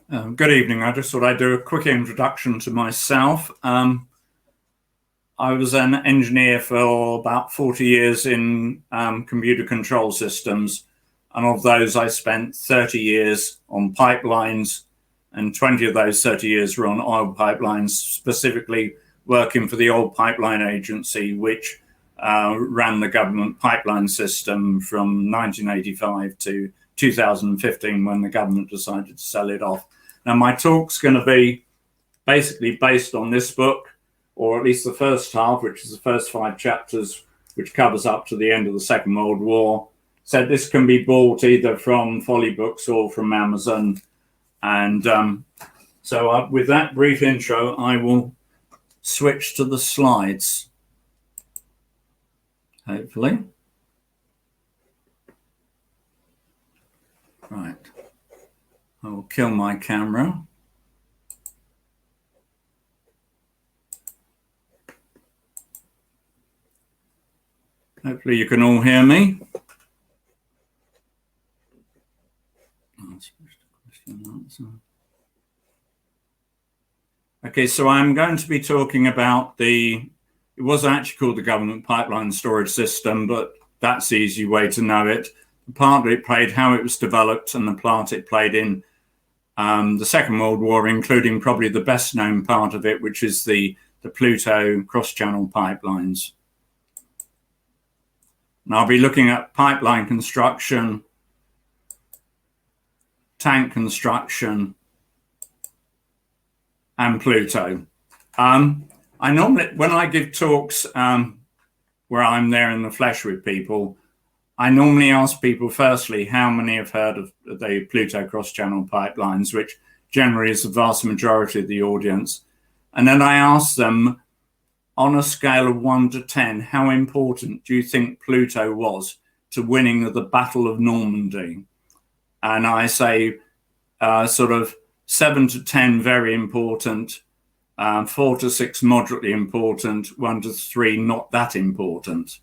Good evening. I just thought I'd do a quick introduction to myself. I was an engineer for about 40 years in computer control systems, and of those I spent 30 years on pipelines, and 20 of those 30 years were on oil pipelines, specifically working for the Oil Pipeline Agency, which ran the government pipeline system from 1985 to 2015 when the government decided to sell it off. Now, my talk's going to be basically based on this book, or at least the first half, which is the first 5 chapters, which covers up to the end of the Second World War. So this can be bought either from Folly Books or from Amazon. And with that brief intro, I will switch to the slides, hopefully. Right. I will kill my camera. Hopefully you can all hear me. Okay, so I'm going to be talking about it was actually called the Government Pipeline Storage System, but that's the easy way to know it. The part it played, how it was developed, and the part it played in the Second World War, including probably the best known part of it, which is the PLUTO cross-channel pipelines. And I'll be looking at pipeline construction, tank construction, and PLUTO. I normally, when I give talks where I'm there in the flesh with people, I normally ask people, firstly, how many have heard of the PLUTO cross-channel pipelines, which generally is the vast majority of the audience. And then I ask them, on a scale of 1 to 10, how important do you think PLUTO was to winning of the Battle of Normandy? And I say sort of 7 to 10, very important, 4 to 6, moderately important, 1 to 3, not that important.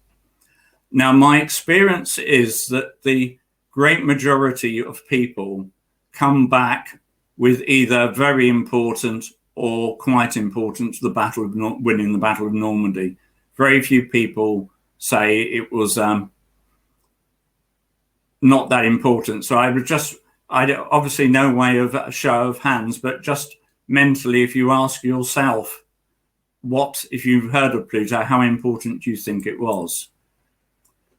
Now, my experience is that the great majority of people come back with either very important or quite important to the winning the Battle of Normandy. Very few people say it was not that important. So I obviously no way of a show of hands, but just mentally, if you ask yourself, if you've heard of PLUTO, how important do you think it was?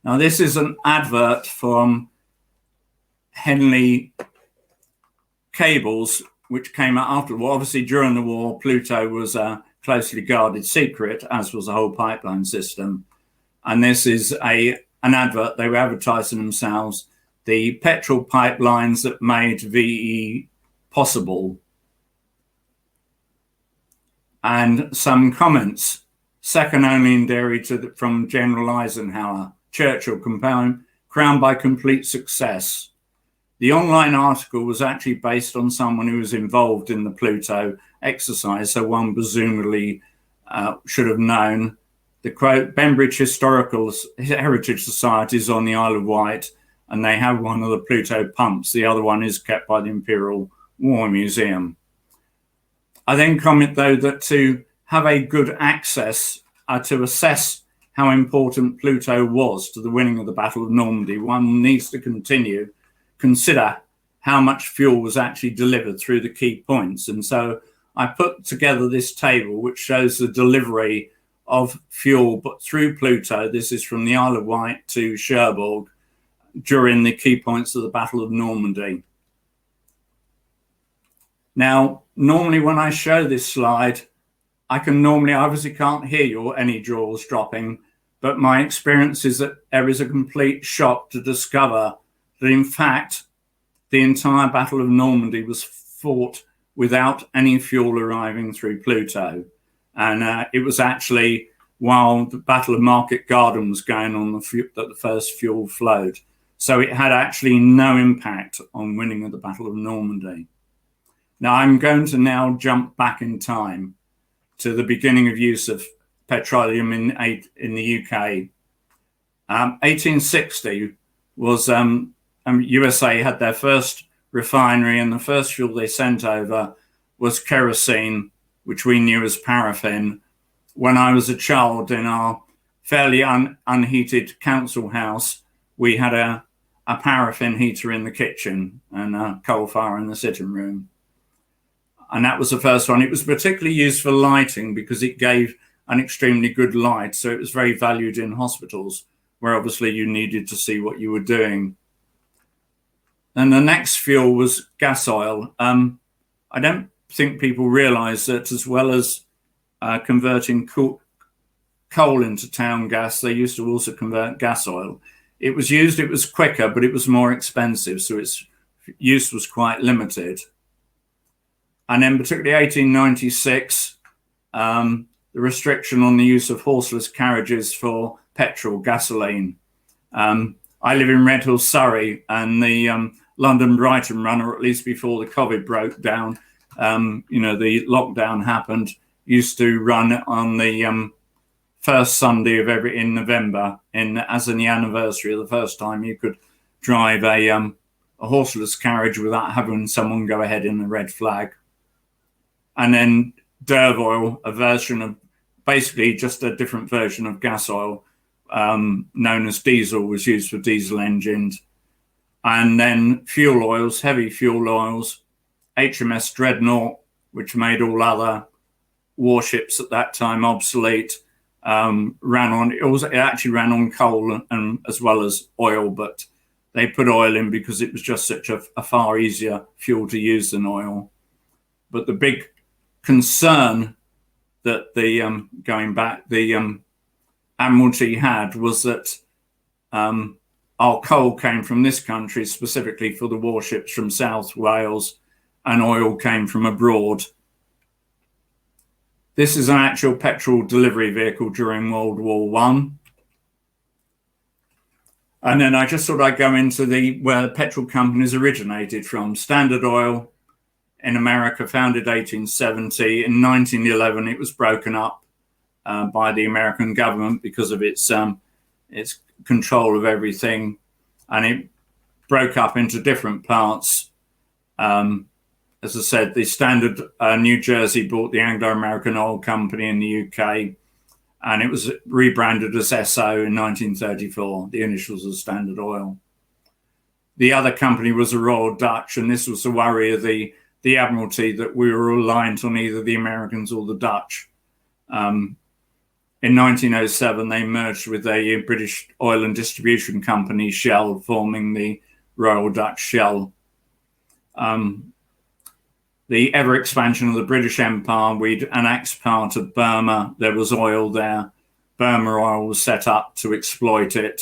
Now, this is an advert from Henley Cables, which came out after the war. Obviously, during the war, PLUTO was a closely guarded secret, as was the whole pipeline system. And this is an advert. They were advertising themselves, the petrol pipelines that made VE possible. And some comments, second only in dairy from General Eisenhower. Churchill, crowned by complete success. The online article was actually based on someone who was involved in the PLUTO exercise, so one presumably should have known. The quote, Bembridge Historical Heritage Society is on the Isle of Wight, and they have one of the PLUTO pumps. The other one is kept by the Imperial War Museum. I then comment, though, that to have a good access to assess how important PLUTO was to the winning of the Battle of Normandy, one needs to consider how much fuel was actually delivered through the key points. And so I put together this table which shows the delivery of fuel but through PLUTO. This is from the Isle of Wight to Cherbourg during the key points of the Battle of Normandy. Now, normally when I show this slide, I obviously can't hear any jaws dropping, but my experience is that there is a complete shock to discover that, in fact, the entire Battle of Normandy was fought without any fuel arriving through PLUTO. And it was actually while the Battle of Market Garden was going on that the first fuel flowed. So it had actually no impact on winning of the Battle of Normandy. Now, I'm going to now jump back in time to the beginning of use of petroleum in the UK. 1860 was USA had their first refinery, and the first fuel they sent over was kerosene, which we knew as paraffin. When I was a child, in our fairly unheated council house, we had a paraffin heater in the kitchen and a coal fire in the sitting room. And that was the first one. It was particularly used for lighting because it gave an extremely good light. So it was very valued in hospitals, where obviously you needed to see what you were doing. And the next fuel was gas oil. I don't think people realize that as well as converting coal into town gas, they used to also convert gas oil. It was used, it was quicker, but it was more expensive, so its use was quite limited. And then particularly 1896, the restriction on the use of horseless carriages for petrol, gasoline. I live in Whittle, Surrey, and the London Brighton run, or at least before the COVID broke down, the lockdown happened, used to run on the first Sunday of in November, as in the anniversary of the first time you could drive a horseless carriage without having someone go ahead in the red flag. And then Derv oil, a version of basically just a different version of gas oil, known as diesel, was used for diesel engines. And then fuel oils, heavy fuel oils, HMS Dreadnought, which made all other warships at that time obsolete, it actually ran on coal and as well as oil, but they put oil in because it was just such a far easier fuel to use than oil. But the big concern that the Admiralty had was that our coal came from this country specifically for the warships from South Wales, and oil came from abroad. This is an actual petrol delivery vehicle during World War I. And then I just thought I'd go into where petrol companies originated from. Standard Oil in America, founded 1870. In 1911, it was broken up by the American government because of its control of everything. And it broke up into different parts. As I said, the Standard New Jersey bought the Anglo-American Oil Company in the UK, and it was rebranded as SO in 1934, the initials of Standard Oil. The other company was the Royal Dutch, and this was the worry of the Admiralty, that we were reliant on either the Americans or the Dutch. In 1907, they merged with a British oil and distribution company, Shell, forming the Royal Dutch Shell. The ever expansion of the British Empire, we'd annexed part of Burma. There was oil there. Burma Oil was set up to exploit it.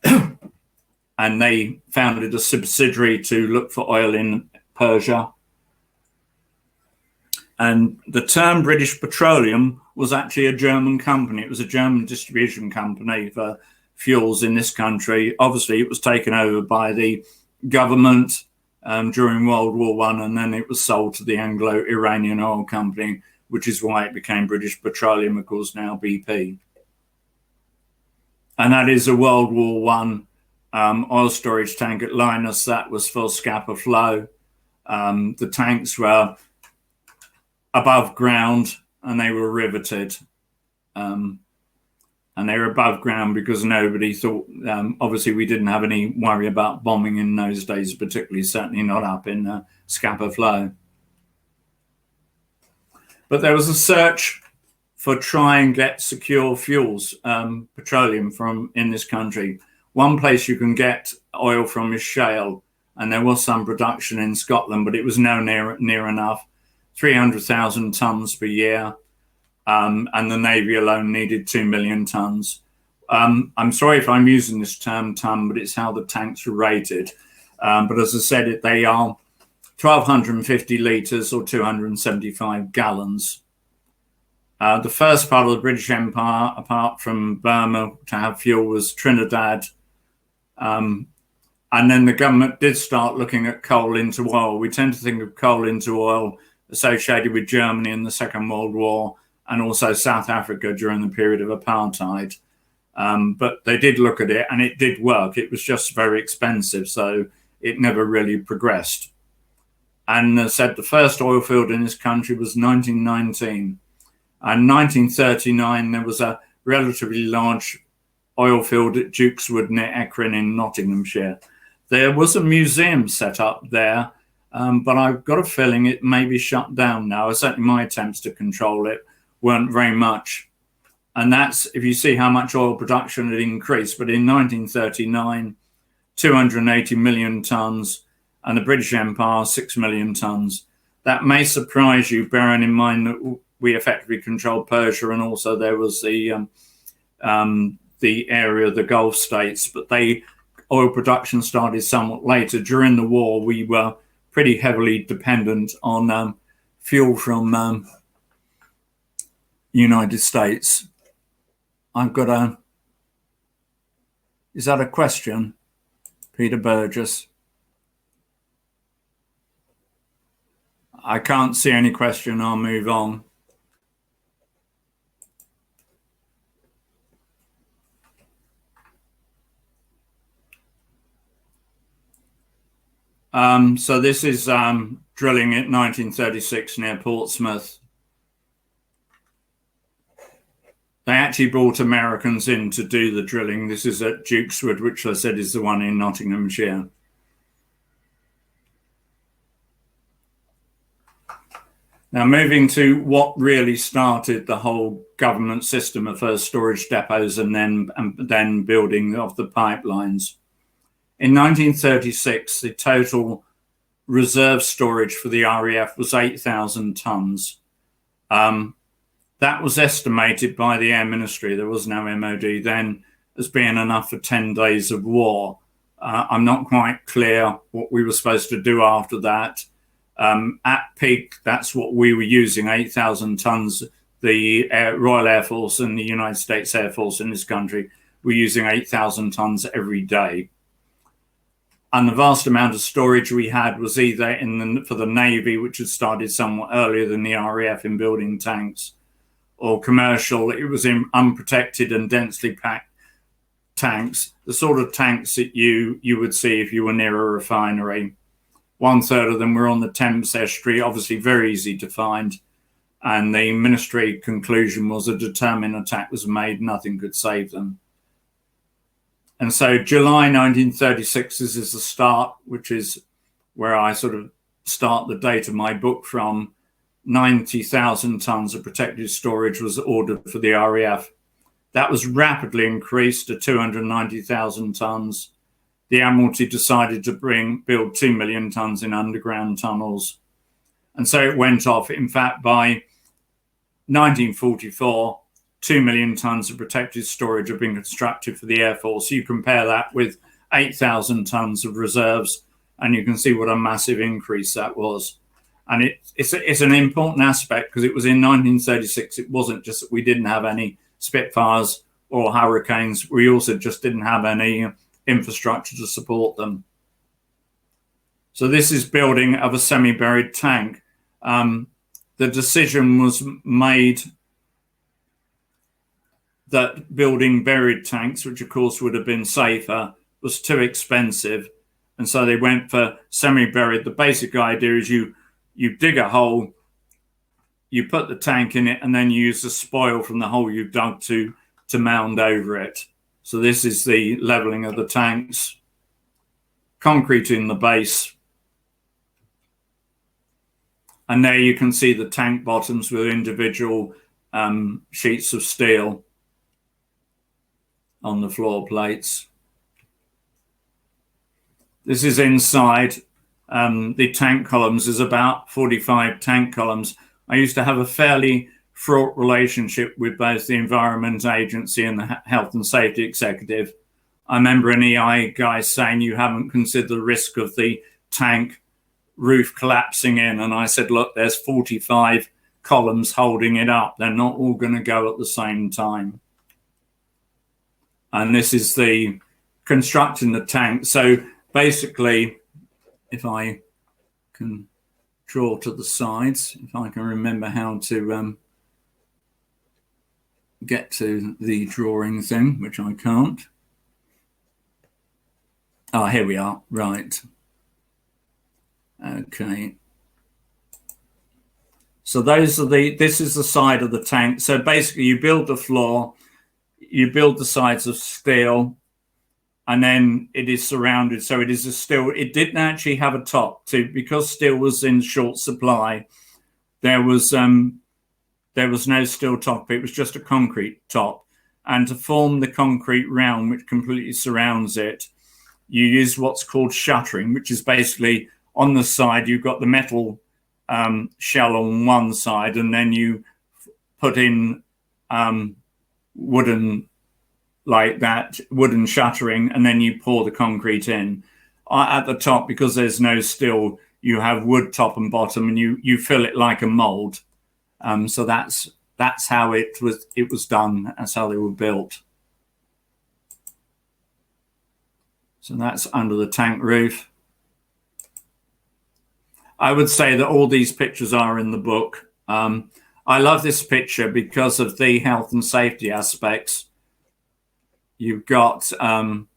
And they founded a subsidiary to look for oil in Persia. And the term British Petroleum was actually a German company. It was a German distribution company for fuels in this country. Obviously, it was taken over by the government during World War I, and then it was sold to the Anglo-Iranian Oil Company, which is why it became British Petroleum, of course, now BP. And that is a World War I oil storage tank at Linus that was for Scapa Flow. The tanks were above ground and they were riveted. And they were above ground because nobody thought, obviously we didn't have any worry about bombing in those days, particularly certainly not up in Scapa Flow. But there was a search for try and get secure fuels, petroleum from in this country. One place you can get oil from is shale, and there was some production in Scotland, but it was nowhere near enough, 300,000 tonnes per year. And the Navy alone needed 2 million tonnes. I'm sorry if I'm using this term ton, but it's how the tanks are rated. But as I said, they are 1,250 litres or 275 gallons. The first part of the British Empire, apart from Burma, to have fuel was Trinidad. And then the government did start looking at coal into oil. We tend to think of coal into oil associated with Germany in the Second World War, and also South Africa during the period of apartheid. But they did look at it and it did work. It was just very expensive. So it never really progressed. And said the first oil field in this country was 1919. And 1939, there was a relatively large oil field at Dukeswood near Eckrin in Nottinghamshire. There was a museum set up there, but I've got a feeling it may be shut down now. Certainly my attempts to control it weren't very much. And that's, if you see how much oil production had increased, but in 1939, 280 million tonnes, and the British Empire, 6 million tonnes. That may surprise you, bearing in mind that we effectively controlled Persia, and also there was the area of the Gulf states, but oil production started somewhat later. During the war, we were pretty heavily dependent on fuel from United States. I've got is that a question? Peter Burgess. I can't see any question. I'll move on. So this is drilling at 1936 near Portsmouth. They actually brought Americans in to do the drilling. This is at Dukeswood, which I said is the one in Nottinghamshire. Now, moving to what really started the whole government system of first storage depots and then building of the pipelines. In 1936, the total reserve storage for the RAF was 8,000 tonnes. That was estimated by the Air Ministry, there was no MOD then, as being enough for 10 days of war. I'm not quite clear what we were supposed to do after that. At peak, that's what we were using, 8,000 tonnes. The Royal Air Force and the United States Air Force in this country were using 8,000 tonnes every day. And the vast amount of storage we had was either for the Navy, which had started somewhat earlier than the RAF in building tanks, or commercial. It was in unprotected and densely packed tanks, the sort of tanks that you would see if you were near a refinery. 1/3 of them were on the Thames estuary, obviously very easy to find. And the ministry conclusion was a determined attack was made, nothing could save them. And so July 1936 is the start, which is where I sort of start the date of my book from. 90,000 tonnes of protected storage was ordered for the RAF. That was rapidly increased to 290,000 tonnes. The Admiralty decided to build 2 million tonnes in underground tunnels. And so it went off. In fact, by 1944, 2 million tonnes of protected storage have been constructed for the Air Force. You compare that with 8,000 tonnes of reserves, and you can see what a massive increase that was. And it's an important aspect because it was in 1936. It wasn't just that we didn't have any Spitfires or Hurricanes. We also just didn't have any infrastructure to support them. So this is building of a semi-buried tank. The decision was made that building buried tanks, which of course would have been safer, was too expensive. And so they went for semi-buried. The basic idea is you dig a hole, you put the tank in it, and then you use the spoil from the hole you've dug to mound over it. So this is the levelling of the tanks. Concrete in the base. And there you can see the tank bottoms with individual sheets of steel on the floor plates. This is inside. The tank columns is about 45 tank columns. I used to have a fairly fraught relationship with both the Environment Agency and the Health and Safety Executive. I remember an EI guy saying, you haven't considered the risk of the tank roof collapsing in. And I said, look, there's 45 columns holding it up. They're not all going to go at the same time. And this is the constructing the tank. So basically, if I can draw to the sides, if I can remember how to get to the drawing thing, which I can't. Oh, here we are. Right. Okay. So this is the side of the tank. So basically you build the floor, you build the sides of steel, and then it is surrounded. So it is it didn't actually have a top because steel was in short supply. There was no steel top. It was just a concrete top. And to form the concrete round, which completely surrounds it, you use what's called shuttering, which is basically on the side, you've got the metal shell on one side, and then you put in wooden shuttering, and then you pour the concrete in. At the top, because there's no steel, you have wood top and bottom, and you fill it like a mold. So that's how it was done. That's how they were built. So that's under the tank roof. I would say that all these pictures are in the book. I love this picture because of the health and safety aspects. You've got that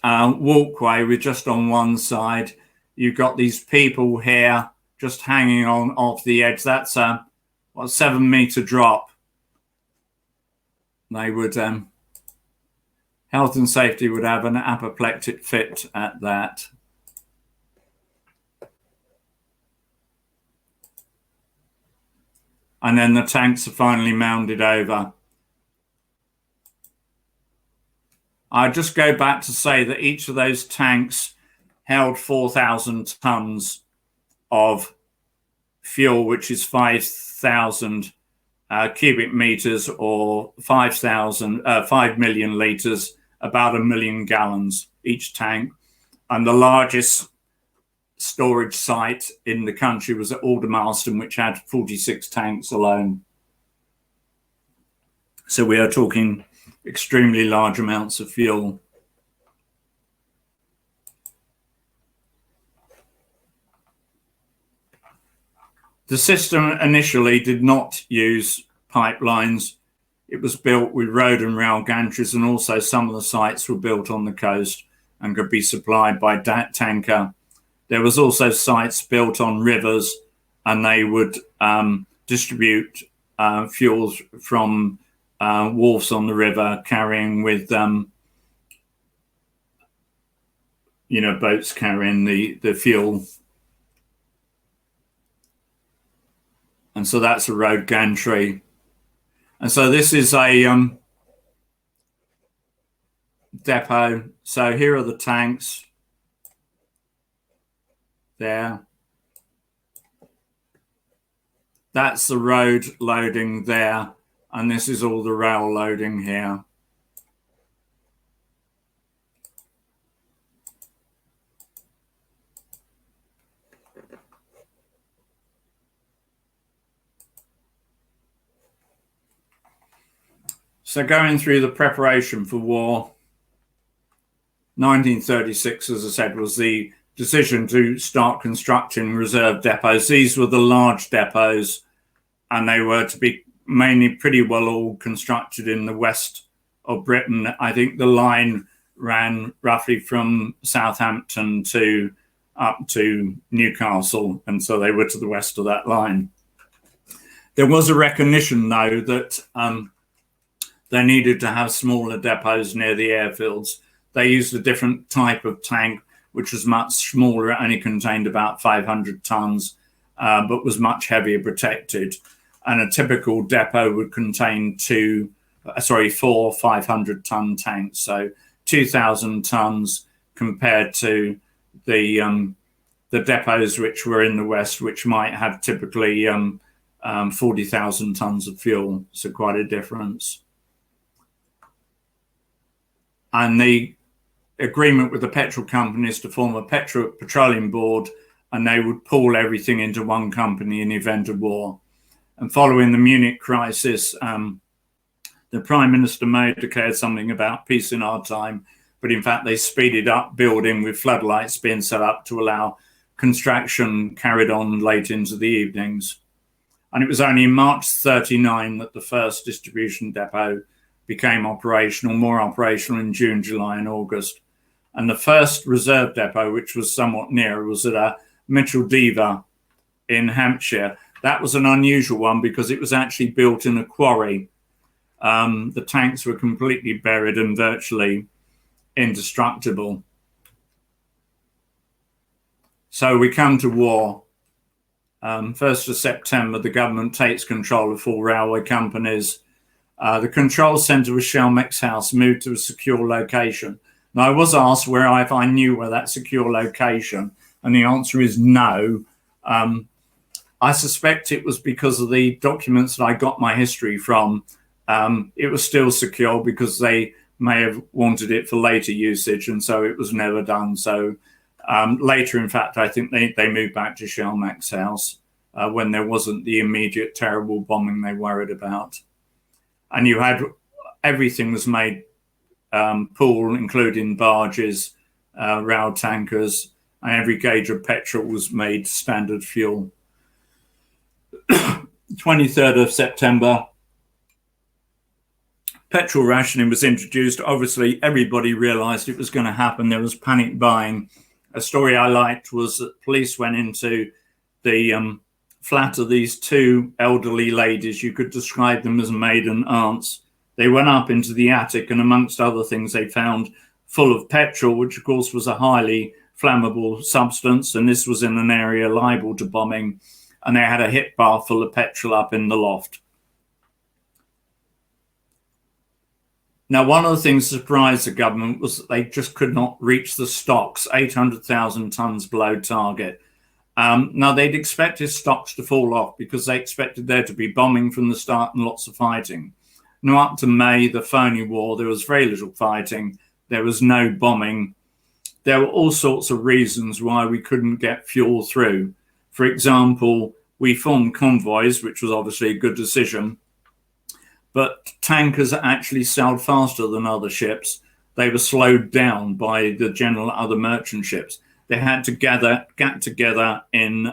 walkway with just on one side. You've got these people here just hanging on off the edge. That's a 7-meter drop. They would health and safety would have an apoplectic fit at that. And then the tanks are finally mounded over. I just go back to say that each of those tanks held 4,000 tons of fuel, which is 5,000 cubic meters, or 5 million liters, about 1 million gallons each tank. And the largest storage site in the country was at Aldermaston, which had 46 tanks alone. So we are talking extremely large amounts of fuel. The system initially did not use pipelines. It was built with road and rail gantries, and also some of the sites were built on the coast and could be supplied by tanker. There was also sites built on rivers, and they would distribute fuels from wharfs on the river, carrying with boats carrying the fuel. And so that's a road gantry. And so this is a depot. So here are the tanks there. That's the road loading there. And this is all the rail loading here. So going through the preparation for war, 1936, as I said, was the decision to start constructing reserve depots. These were the large depots, and they were to be mainly pretty well all constructed in the west of Britain. I think the line ran roughly from Southampton up to Newcastle, and so they were to the west of that line. There was a recognition, though, that they needed to have smaller depots near the airfields. They used a different type of tank, which was much smaller. It only contained about 500 tons, but was much heavier protected. And a typical depot would contain 4 500-ton tanks. So 2,000 tons compared to the depots which were in the west, which might have typically 40,000 tons of fuel. So quite a difference. And the agreement with the petrol companies to form a petroleum board, and they would pool everything into one company in the event of war. And following the Munich crisis, the Prime Minister May declared something about peace in our time, but in fact they speeded up building, with floodlights being set up to allow construction carried on late into the evenings. And it was only in March 1939 that the first distribution depot became operational, more operational in June, July and August. And the first reserve depot, which was somewhat nearer, was at a Mitchell-Dever in Hampshire. That was an unusual one because it was actually built in a quarry. The tanks were completely buried and virtually indestructible. So we come to war. 1st of September, the government takes control of all railway companies. The control centre was Shelmex House, moved to a secure location. Now, I was asked if I knew where that secure location, and the answer is no. I suspect it was because of the documents that I got my history from. It was still secure because they may have wanted it for later usage, and so it was never done. So later, in fact, I think they moved back to Shelmex House when there wasn't the immediate terrible bombing they worried about. And you had everything was made pool, including barges, rail tankers, and every gauge of petrol was made standard fuel. 23rd of September, petrol rationing was introduced. Obviously, everybody realized it was going to happen. There was panic buying. A story I liked was that police went into the flat of these two elderly ladies. You could describe them as maiden aunts. They went up into the attic, and amongst other things, they found full of petrol, which of course was a highly flammable substance. And this was in an area liable to bombing. And they had a hip bar full of petrol up in the loft. Now, one of the things that surprised the government was that they just could not reach the stocks, 800,000 tons below target. Now, they'd expected stocks to fall off because they expected there to be bombing from the start and lots of fighting. Now, up to May, the phony war, there was very little fighting. There was no bombing. There were all sorts of reasons why we couldn't get fuel through. For example, we formed convoys, which was obviously a good decision. But tankers actually sailed faster than other ships. They were slowed down by the general other merchant ships. They had to get together in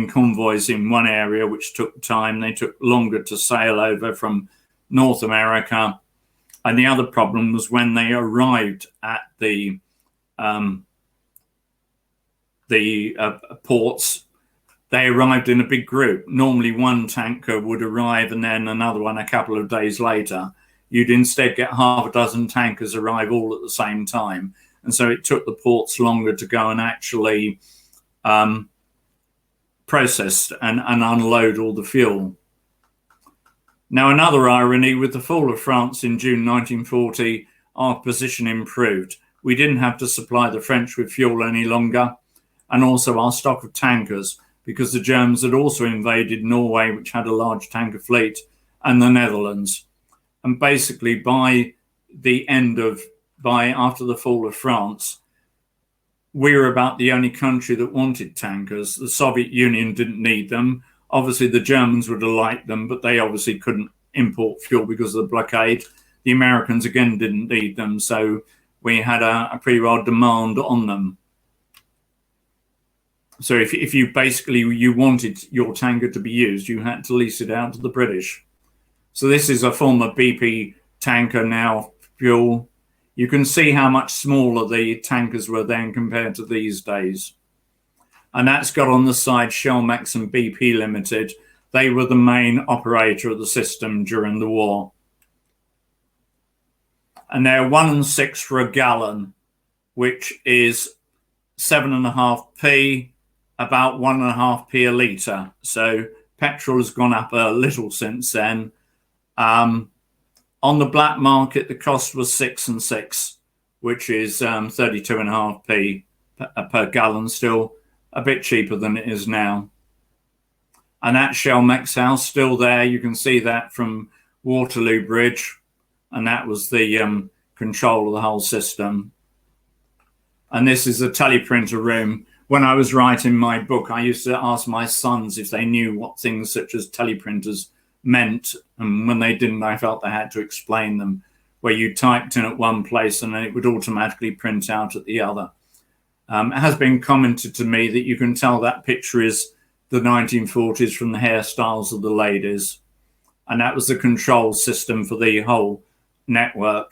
convoys in one area, which took time. They took longer to sail over from North America. And the other problem was when they arrived at the ports, they arrived in a big group. Normally one tanker would arrive and then another one a couple of days later. You'd instead get half a dozen tankers arrive all at the same time. And so it took the ports longer to go and actually process and unload all the fuel. Now, another irony, with the fall of France in June 1940, our position improved. We didn't have to supply the French with fuel any longer, and also our stock of tankers, because the Germans had also invaded Norway, which had a large tanker fleet, and the Netherlands. And basically after the fall of France, we were about the only country that wanted tankers. The Soviet Union didn't need them. Obviously, the Germans would have liked them, but they obviously couldn't import fuel because of the blockade. The Americans, again, didn't need them. So we had a pretty well demand on them. So if you wanted your tanker to be used, you had to lease it out to the British. So this is a former BP tanker, now fuel. You can see how much smaller the tankers were then compared to these days. And that's got on the side Shelmex and BP Limited. They were the main operator of the system during the war. And they're 1 6 for a gallon, which is 7.5p, about 1.5p a litre. So petrol has gone up a little since then. On the black market, the cost was 6 and 6, which is 32.5p per gallon, still a bit cheaper than it is now. And that Shelmex House still there. You can see that from Waterloo Bridge, and that was the control of the whole system. And this is the teleprinter room. When I was writing my book, I used to ask my sons if they knew what things such as teleprinters meant, and when they didn't, I felt I had to explain them, where you typed in at one place and then it would automatically print out at the other. It has been commented to me that you can tell that picture is the 1940s from the hairstyles of the ladies, and that was the control system for the whole network.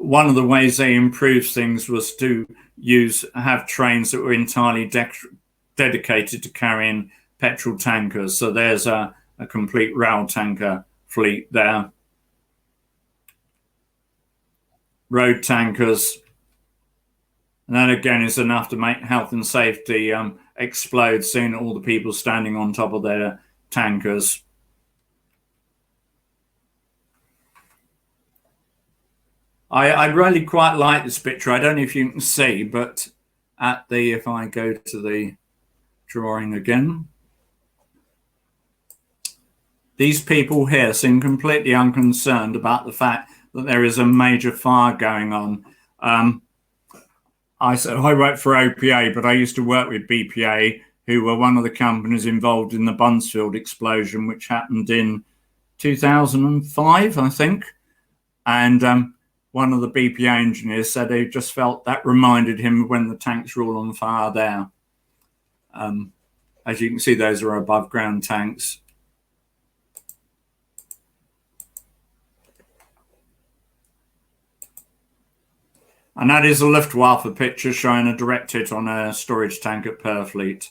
one of the ways they improved things was to have trains that were entirely dedicated to carrying petrol tankers. So there's a complete rail tanker fleet there. Road tankers. And that again is enough to make health and safety explode, seeing all the people standing on top of their tankers. I really quite like this picture. I don't know if you can see, but if I go to the drawing again, these people here seem completely unconcerned about the fact that there is a major fire going on. I wrote for OPA, but I used to work with BPA, who were one of the companies involved in the Buncefield explosion, which happened in 2005, I think. And one of the BPA engineers said he just felt that reminded him of when the tanks were all on fire there. As you can see, those are above ground tanks. And that is a Luftwaffe picture showing a direct hit on a storage tank at Purfleet.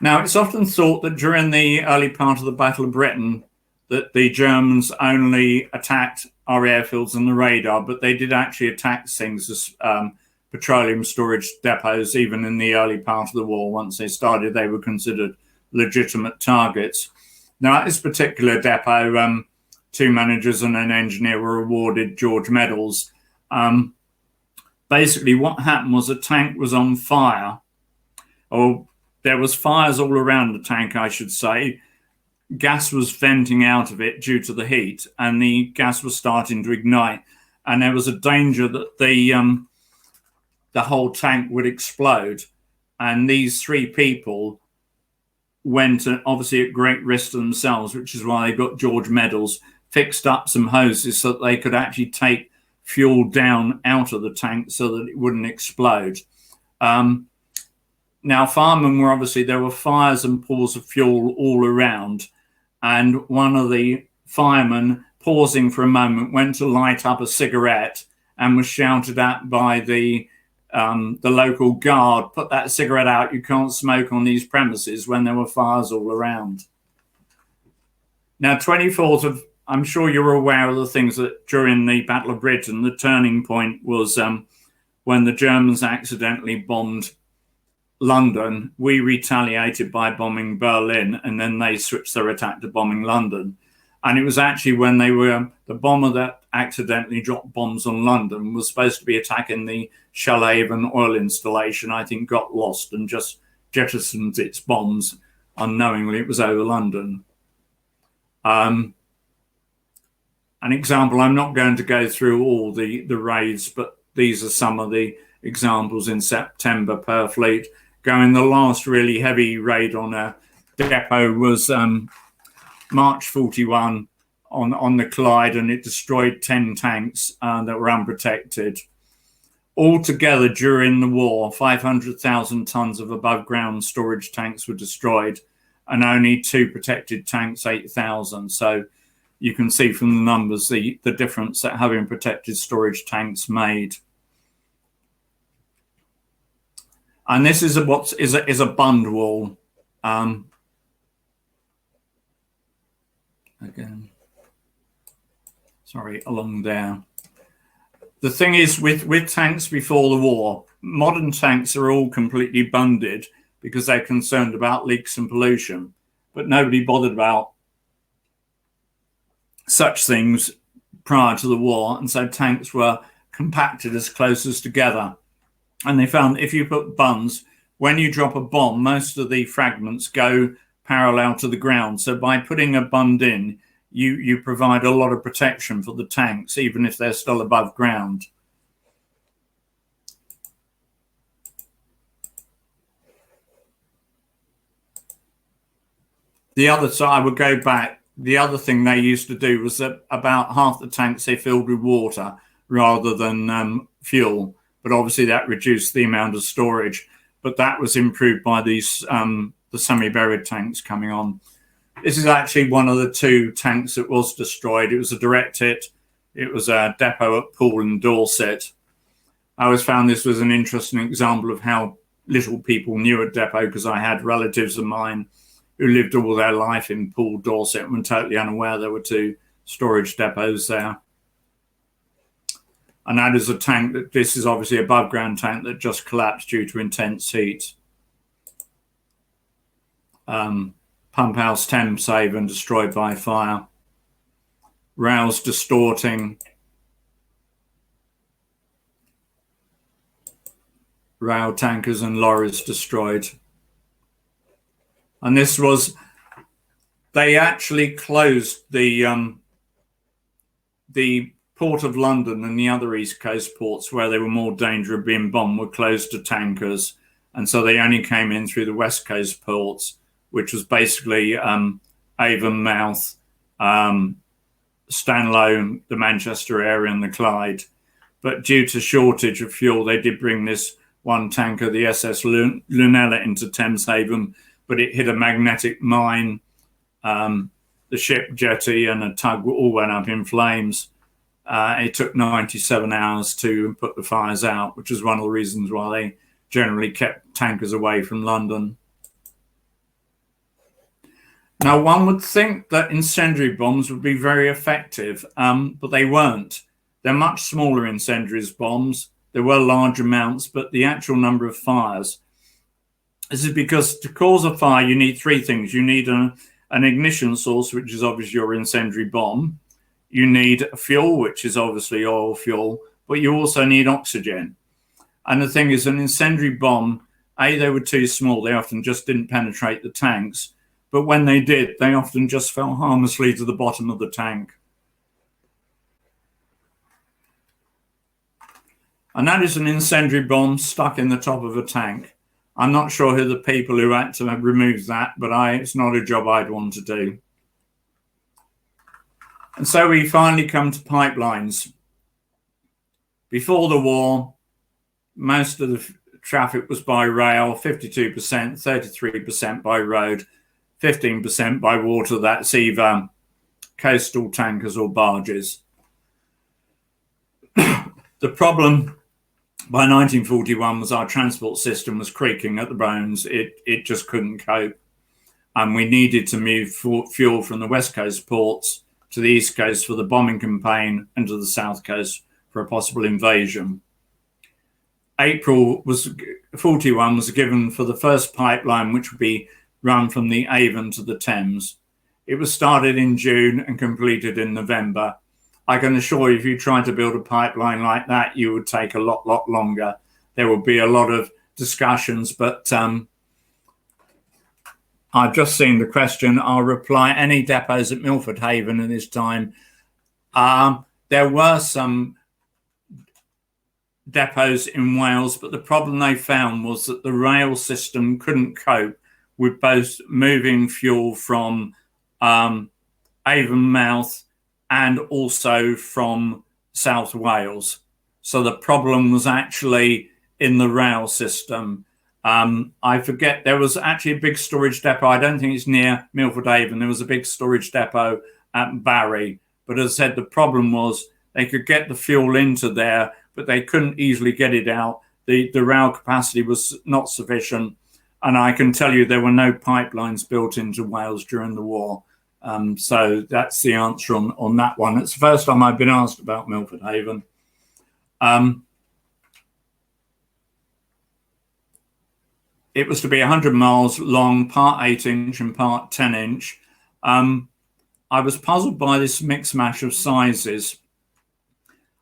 Now, it's often thought that during the early part of the Battle of Britain, that the Germans only attacked our airfields and the radar, but they did actually attack things as petroleum storage depots, even in the early part of the war. Once they started, they were considered legitimate targets. Now, at this particular depot, 2 managers and an engineer were awarded George medals. Basically, what happened was a tank was on fire, or there was fires all around the tank, I should say. Gas was venting out of it due to the heat, and the gas was starting to ignite, and there was a danger that the whole tank would explode. And these 3 people went, obviously at great risk to themselves, which is why they got George medals, fixed up some hoses so that they could actually take fuel down out of the tank so that it wouldn't explode. Now, firemen were obviously, there were fires and pools of fuel all around. And one of the firemen, pausing for a moment, went to light up a cigarette and was shouted at by the local guard, "Put that cigarette out, you can't smoke on these premises," when there were fires all around. Now, 24th of, I'm sure you're aware of the things that during the Battle of Britain, the turning point was when the Germans accidentally bombed London. We retaliated by bombing Berlin, and then they switched their attack to bombing London. And it was actually when they were, the bomber that accidentally dropped bombs on London was supposed to be attacking the Shoalhaven oil installation, I think got lost and just jettisoned its bombs unknowingly. It was over London. An example, I'm not going to go through all the raids, but these are some of the examples in September. Purfleet going, the last really heavy raid on a depot was March 41 on the Clyde, and it destroyed 10 tanks that were unprotected. Altogether during the war, 500,000 tons of above ground storage tanks were destroyed, and only 2 protected tanks, 8,000. So you can see from the numbers the difference that having protected storage tanks made. And this is a bund wall. Again, sorry, along there. The thing is with tanks before the war, modern tanks are all completely bunded because they're concerned about leaks and pollution, but nobody bothered about such things prior to the war, and so tanks were compacted as close as together. And they found if you put bunds, when you drop a bomb, most of the fragments go parallel to the ground. So by putting a bund in, you provide a lot of protection for the tanks, even if they're still above ground. The other side, I would go back. The other thing they used to do was that about half the tanks they filled with water rather than fuel. But obviously that reduced the amount of storage. But that was improved by these the semi-buried tanks coming on. This is actually one of the 2 tanks that was destroyed. It was a direct hit. It was a depot at Poole in Dorset. I always found this was an interesting example of how little people knew a depot, because I had relatives of mine who lived all their life in Poole, Dorset, and were totally unaware there were 2 storage depots there. And that is a tank that, this is obviously above ground tank that just collapsed due to intense heat. Pump house Thamesaver destroyed by fire. Rails distorting. Rail tankers and lorries destroyed. And this was, they actually closed the Port of London and the other East Coast ports where they were more danger of being bombed were closed to tankers. And so they only came in through the West Coast ports, which was basically Avonmouth, Stanlow, the Manchester area and the Clyde. But due to shortage of fuel, they did bring this one tanker, the SS Lunella, into Thameshaven, but it hit a magnetic mine. The ship jetty and a tug all went up in flames. It took 97 hours to put the fires out, which is one of the reasons why they generally kept tankers away from London. Now, one would think that incendiary bombs would be very effective, but they weren't. They're much smaller incendiary bombs. There were large amounts, but the actual number of fires. This is because to cause a fire, you need 3 things. You need an ignition source, which is obviously your incendiary bomb. You need fuel, which is obviously oil fuel, but you also need oxygen. And the thing is, an incendiary bomb, A, they were too small. They often just didn't penetrate the tanks. But when they did, they often just fell harmlessly to the bottom of the tank. And that is an incendiary bomb stuck in the top of a tank. I'm not sure who the people who had to remove that, but it's not a job I'd want to do. And so we finally come to pipelines. Before the war, most of the traffic was by rail, 52%, 33% by road, 15% by water. That's either coastal tankers or barges. The problem by 1941 was our transport system was creaking at the bones. It just couldn't cope. And we needed to move fuel from the West Coast ports to the East Coast for the bombing campaign and to the South Coast for a possible invasion. April 41 was given for the first pipeline, which would be run from the Avon to the Thames. It was started in June and completed in November. I can assure you, if you tried to build a pipeline like that, you would take a lot longer. There would be a lot of discussions, but I've just seen the question. I'll reply. Any depots at Milford Haven at this time? There were some depots in Wales, but the problem they found was that the rail system couldn't cope with both moving fuel from Avonmouth and also from South Wales. So the problem was actually in the rail system. I forget, there was actually a big storage depot. I don't think it's near Milford Haven. There was a big storage depot at Barry. But as I said, the problem was they could get the fuel into there, but they couldn't easily get it out. The rail capacity was not sufficient. And I can tell you there were no pipelines built into Wales during the war. So that's the answer on that one. It's the first time I've been asked about Milford Haven. It was to be 100 miles long, part 8-inch and part 10-inch. I was puzzled by this mix mash of sizes.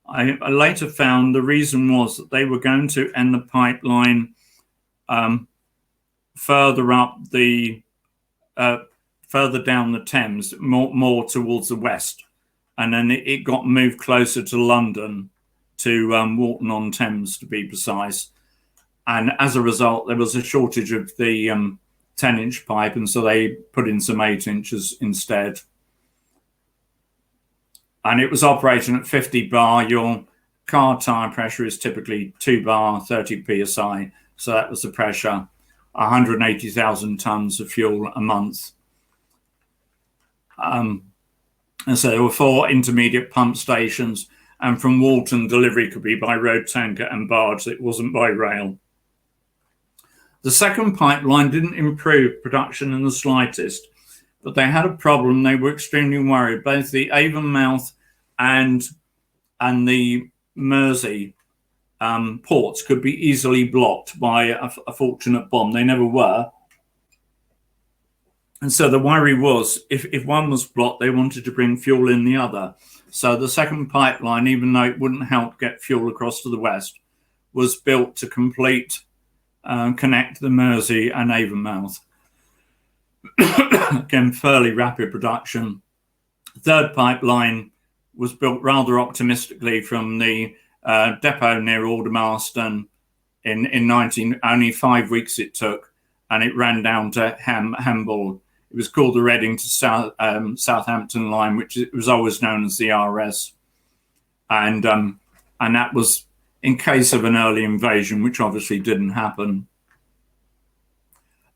I later found the reason was that they were going to end the pipeline further up the further down the Thames, more towards the west, and then it got moved closer to London, to Wartime-on-Thames to be precise. And as a result, there was a shortage of the 10-inch pipe, and so they put in some 8 inches instead. And it was operating at 50 bar. Your car tire pressure is typically 2 bar, 30 psi. So that was the pressure, 180,000 tons of fuel a month. And so there were 4 intermediate pump stations, and from Walton, delivery could be by road tanker and barge. It wasn't by rail. The second pipeline didn't improve production in the slightest, but they had a problem. They were extremely worried. Both the Avonmouth and the Mersey ports could be easily blocked by a fortunate bomb. They never were. And so the worry was, if one was blocked, they wanted to bring fuel in the other. So the second pipeline, even though it wouldn't help get fuel across to the west, was built to connect the Mersey and Avonmouth. Again, fairly rapid production. Third pipeline was built rather optimistically from the depot near Aldermaston in only 5 weeks it took, and it ran down to Hamble. It was called the Reading to Southampton line, which was always known as the RS, and that was in case of an early invasion, which obviously didn't happen.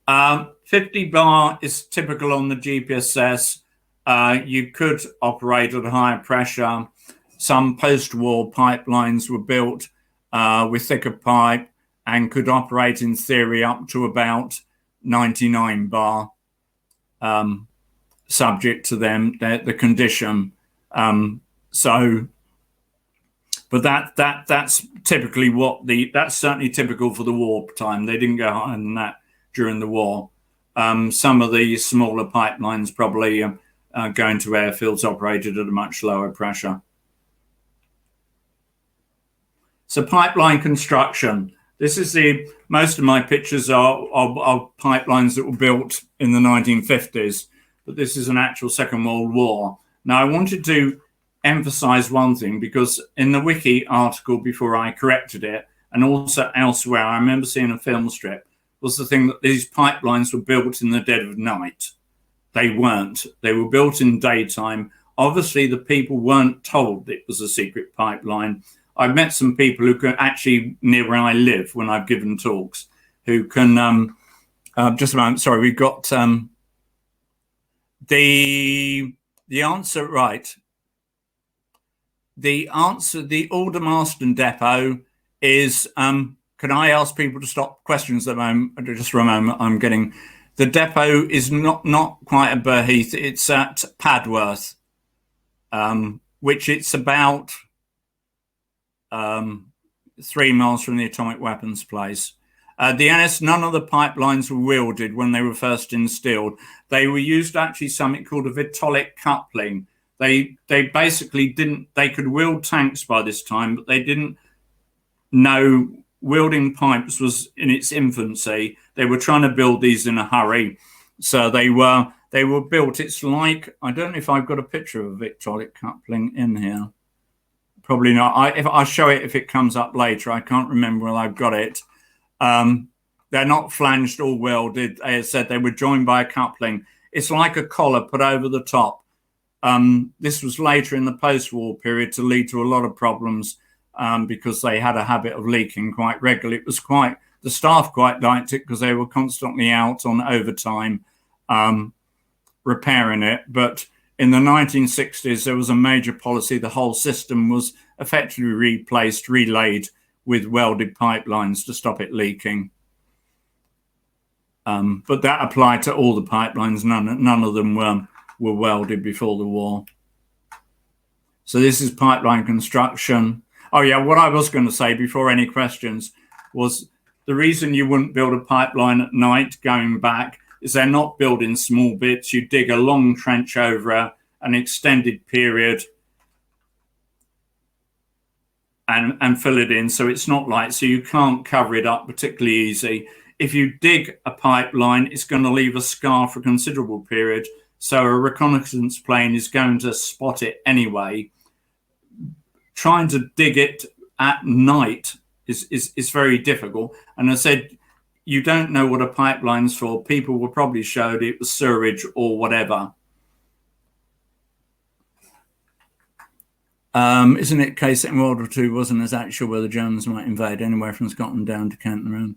50 bar is typical on the GPSS. You could operate at higher pressure. Some post-war pipelines were built with thicker pipe and could operate in theory up to about 99 bar, subject to the condition. But that's typically that's certainly typical for the wartime. They didn't go higher than that during the war. Some of the smaller pipelines probably going to airfields operated at a much lower pressure. So pipeline construction. This is most of my pictures are pipelines that were built in the 1950s, but this is an actual Second World War. Now I wanted to emphasize one thing, because in the wiki article before I corrected it, and also elsewhere, I remember seeing a film strip, was the thing that these pipelines were built in the dead of night. They weren't. They were built in daytime. Obviously, the people weren't told it was a secret pipeline. I've met some people who can actually, near where I live, when I've given talks, who can, just a moment, sorry, we've got the answer right. The answer, the Aldermaston depot is, can I ask people to stop questions at the moment? Just for a moment, I'm getting, the depot is not quite at Burheath, it's at Padworth, which it's about 3 miles from the atomic weapons place. The NS, none of the pipelines were wielded when they were first instilled. They were used actually something called a Vitolic coupling. They basically they could wield tanks by this time, but they didn't know wielding pipes was in its infancy. They were trying to build these in a hurry. So they were built, it's like, I don't know if I've got a picture of a Vitolic coupling in here. Probably not. I'll show it if it comes up later. I can't remember whether I've got it. They're not flanged or welded. As I said, they were joined by a coupling. It's like a collar put over the top. This was later in the post-war period to lead to a lot of problems because they had a habit of leaking quite regularly. It was the staff quite liked it because they were constantly out on overtime repairing it. But in the 1960s, there was a major policy. The whole system was effectively relayed with welded pipelines to stop it leaking. But that applied to all the pipelines. None of them were welded before the war. So this is pipeline construction. Oh yeah, what I was going to say before any questions was the reason you wouldn't build a pipeline at night going back is they're not built in small bits. You dig a long trench over an extended period and fill it in. So it's not light, so you can't cover it up particularly easy. If you dig a pipeline, it's going to leave a scar for a considerable period. So a reconnaissance plane is going to spot it anyway. Trying to dig it at night is very difficult. And I said, you don't know what a pipeline's for. People were probably showed it was sewerage or whatever. Isn't it case that in World War II wasn't exactly sure where the Germans might invade, anywhere from Scotland down to Kent and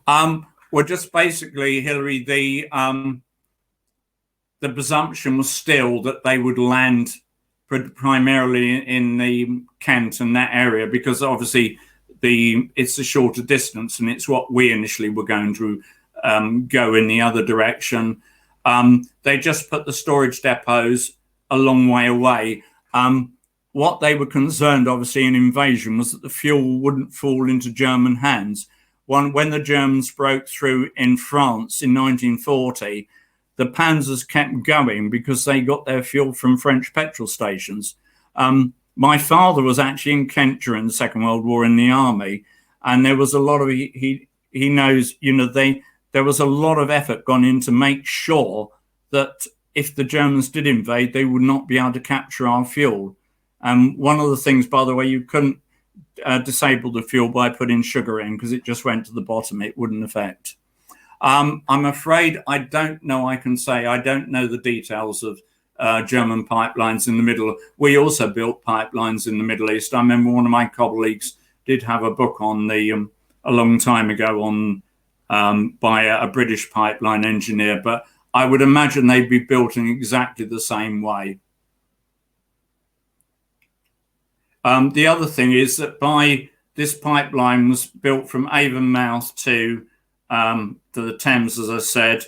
around? Well, just basically, Hilary, the presumption was still that they would land primarily in the Kent and that area, because obviously it's a shorter distance, and it's what we initially were going to go in the other direction. They just put the storage depots a long way away. What they were concerned, obviously, in invasion was that the fuel wouldn't fall into German hands. When the Germans broke through in France in 1940, the Panzers kept going because they got their fuel from French petrol stations. My father was actually in Kent during the Second World War in the army, and there was a lot of he knows, there was a lot of effort gone in to make sure that if the Germans did invade, they would not be able to capture our fuel. One of the things, by the way, you couldn't disable the fuel by putting sugar in, because it just went to the bottom. It wouldn't affect. I'm afraid I don't know. I can say I don't know the details of German pipelines in the Middle. We also built pipelines in the Middle East. I remember one of my colleagues did have a book on the a long time ago on by a British pipeline engineer, but I would imagine they'd be built in exactly the same way. The other thing is that this pipeline was built from Avonmouth to the Thames, as I said.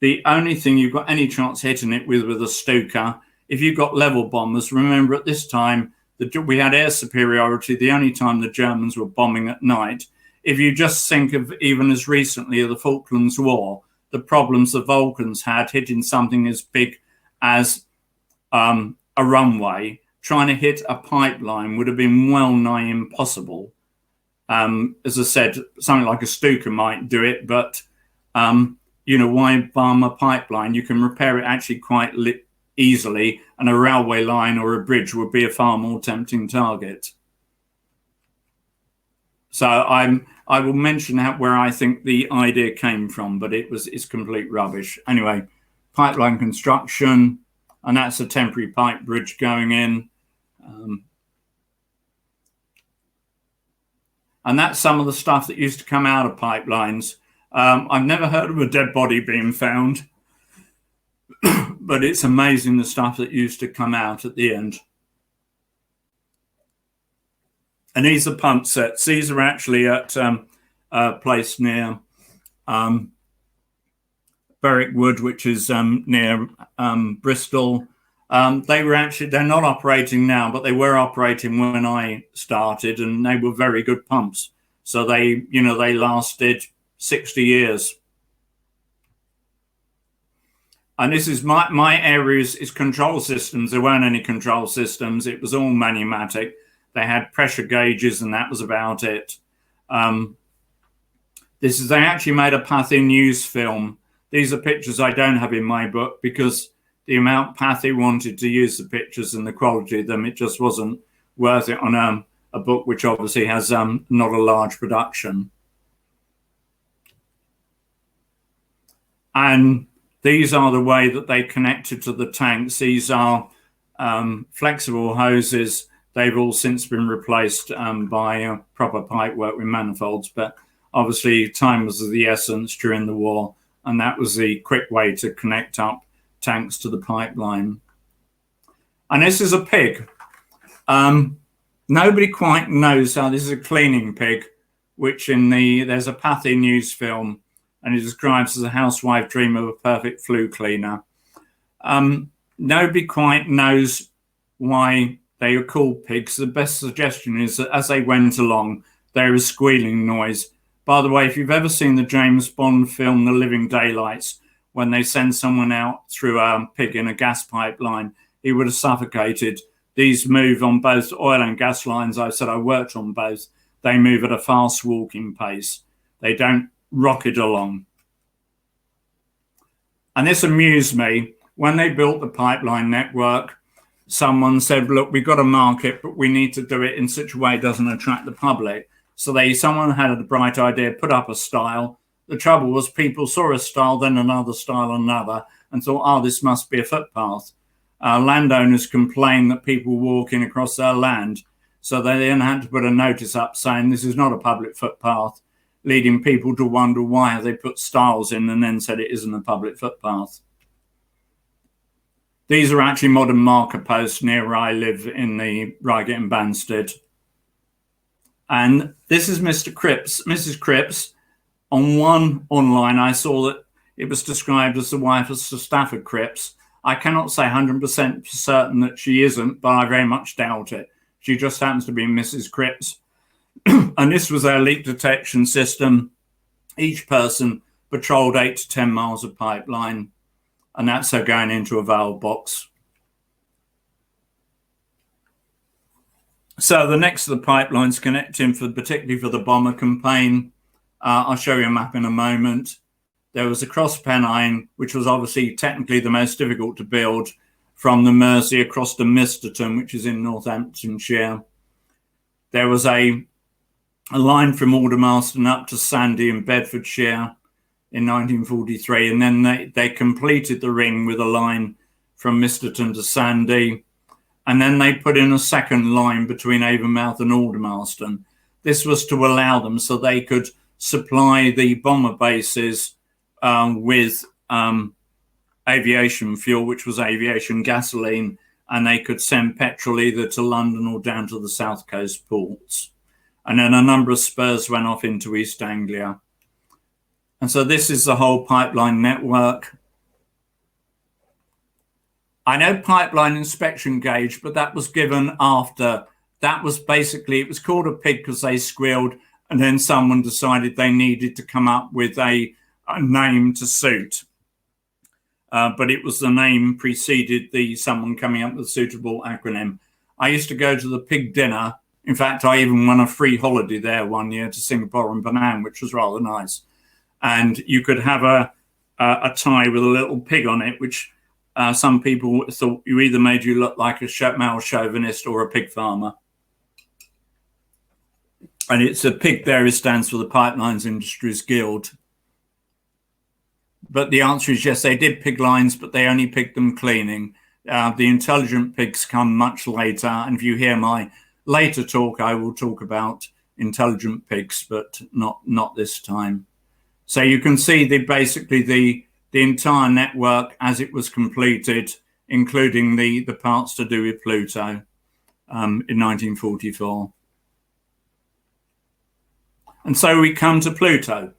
The only thing you've got any chance hitting it with a Stuka, if you've got level bombers, remember at this time we had air superiority, the only time the Germans were bombing at night. If you just think of even as recently of the Falklands War, the problems the Vulcans had hitting something as big as a runway, trying to hit a pipeline would have been well nigh impossible. As I said, something like a Stuka might do it, but why bomb a pipeline? You can repair it actually quite easily, and a railway line or a bridge would be a far more tempting target. So I will mention where I think the idea came from, but it's complete rubbish. Anyway, pipeline construction, and that's a temporary pipe bridge going in. And that's some of the stuff that used to come out of pipelines. I've never heard of a dead body being found, but it's amazing the stuff that used to come out at the end. And these are pump sets. These are actually at a place near Berwick Wood, which is near Bristol. They're not operating now, but they were operating when I started, and they were very good pumps. So they lasted 60 years. And this is my area is control systems. There weren't any control systems. It was all pneumatic. They had pressure gauges, and that was about it. They actually made a Pathy news film. These are pictures I don't have in my book, because the amount Pathy wanted to use the pictures and the quality of them, it just wasn't worth it on a book which obviously has not a large production. And these are the way that they connected to the tanks. These are flexible hoses. They've all since been replaced by proper pipe work with manifolds. But obviously time was of the essence during the war, and that was the quick way to connect up tanks to the pipeline. And this is a pig. Nobody quite knows how this is a cleaning pig, which there's a Pathy news film, and it describes as a housewife dream of a perfect flue cleaner. Nobody quite knows why they are called pigs. The best suggestion is that as they went along, there is squealing noise. By the way, if you've ever seen the James Bond film, The Living Daylights, when they send someone out through a pig in a gas pipeline, he would have suffocated. These move on both oil and gas lines. I said I worked on both. They move at a fast walking pace. They don't rocket along. And this amused me. When they built the pipeline network, someone said, look, we've got a market, but we need to do it in such a way it doesn't attract the public. So someone had a bright idea, put up a style. The trouble was people saw a style, then another style, another, and thought, oh, this must be a footpath. Landowners complained that people were walking across their land. So they then had to put a notice up saying this is not a public footpath, leading people to wonder why they put styles in and then said it isn't a public footpath. These are actually modern marker posts near where I live in the Reigate and Banstead. And this is Mrs. Cripps. On one online, I saw that it was described as the wife of Sir Stafford Cripps. I cannot say 100% certain that she isn't, but I very much doubt it. She just happens to be Mrs. Cripps. And this was their leak detection system. Each person patrolled 8 to 10 miles of pipeline, and that's her going into a valve box. So the next of the pipelines connecting, particularly for the bomber campaign, I'll show you a map in a moment. There was a cross Pennine, which was obviously technically the most difficult to build, from the Mersey across to Misterton, which is in Northamptonshire. There was a line from Aldermaston up to Sandy in Bedfordshire in 1943, and then they completed the ring with a line from Misterton to Sandy, and then they put in a second line between Avonmouth and Aldermaston. This was to allow them so they could supply the bomber bases with aviation fuel, which was aviation gasoline, and they could send petrol either to London or down to the South Coast ports. And then a number of spurs went off into East Anglia. And so this is the whole pipeline network. I know pipeline inspection gauge, but that was given after. That was basically, it was called a pig because they squealed, and then someone decided they needed to come up with a name to suit. But it was the name preceded someone coming up with a suitable acronym. I used to go to the pig dinner. In fact, I even won a free holiday there one year to Singapore and Penang, which was rather nice. And you could have a tie with a little pig on it, which some people thought you either made you look like a male chauvinist or a pig farmer. And it's a pig there, it stands for the Pipelines Industries Guild. But the answer is yes, they did pig lines, but they only pigged them cleaning. The intelligent pigs come much later. And if you hear my later talk, I will talk about intelligent pigs, but not this time. So you can see basically the entire network as it was completed, including the parts to do with PLUTO in 1944. And so we come to PLUTO.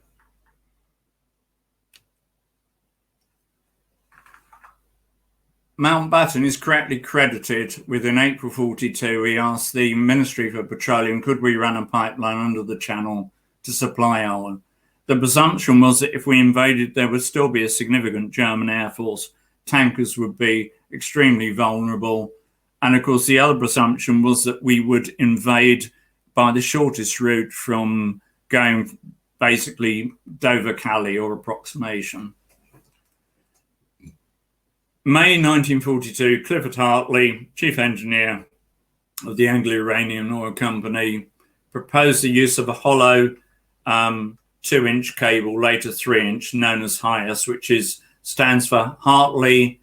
Mountbatten is correctly credited with, in April 42, he asked the Ministry for Petroleum, could we run a pipeline under the channel to supply oil? The presumption was that if we invaded, there would still be a significant German Air Force. Tankers would be extremely vulnerable. And of course, the other presumption was that we would invade by the shortest route from going basically Dover-Calais or approximation. May 1942, Clifford Hartley, chief engineer of the Anglo-Iranian Oil Company, proposed the use of a hollow 2-inch cable, later 3-inch, known as HIAS, which stands for Hartley,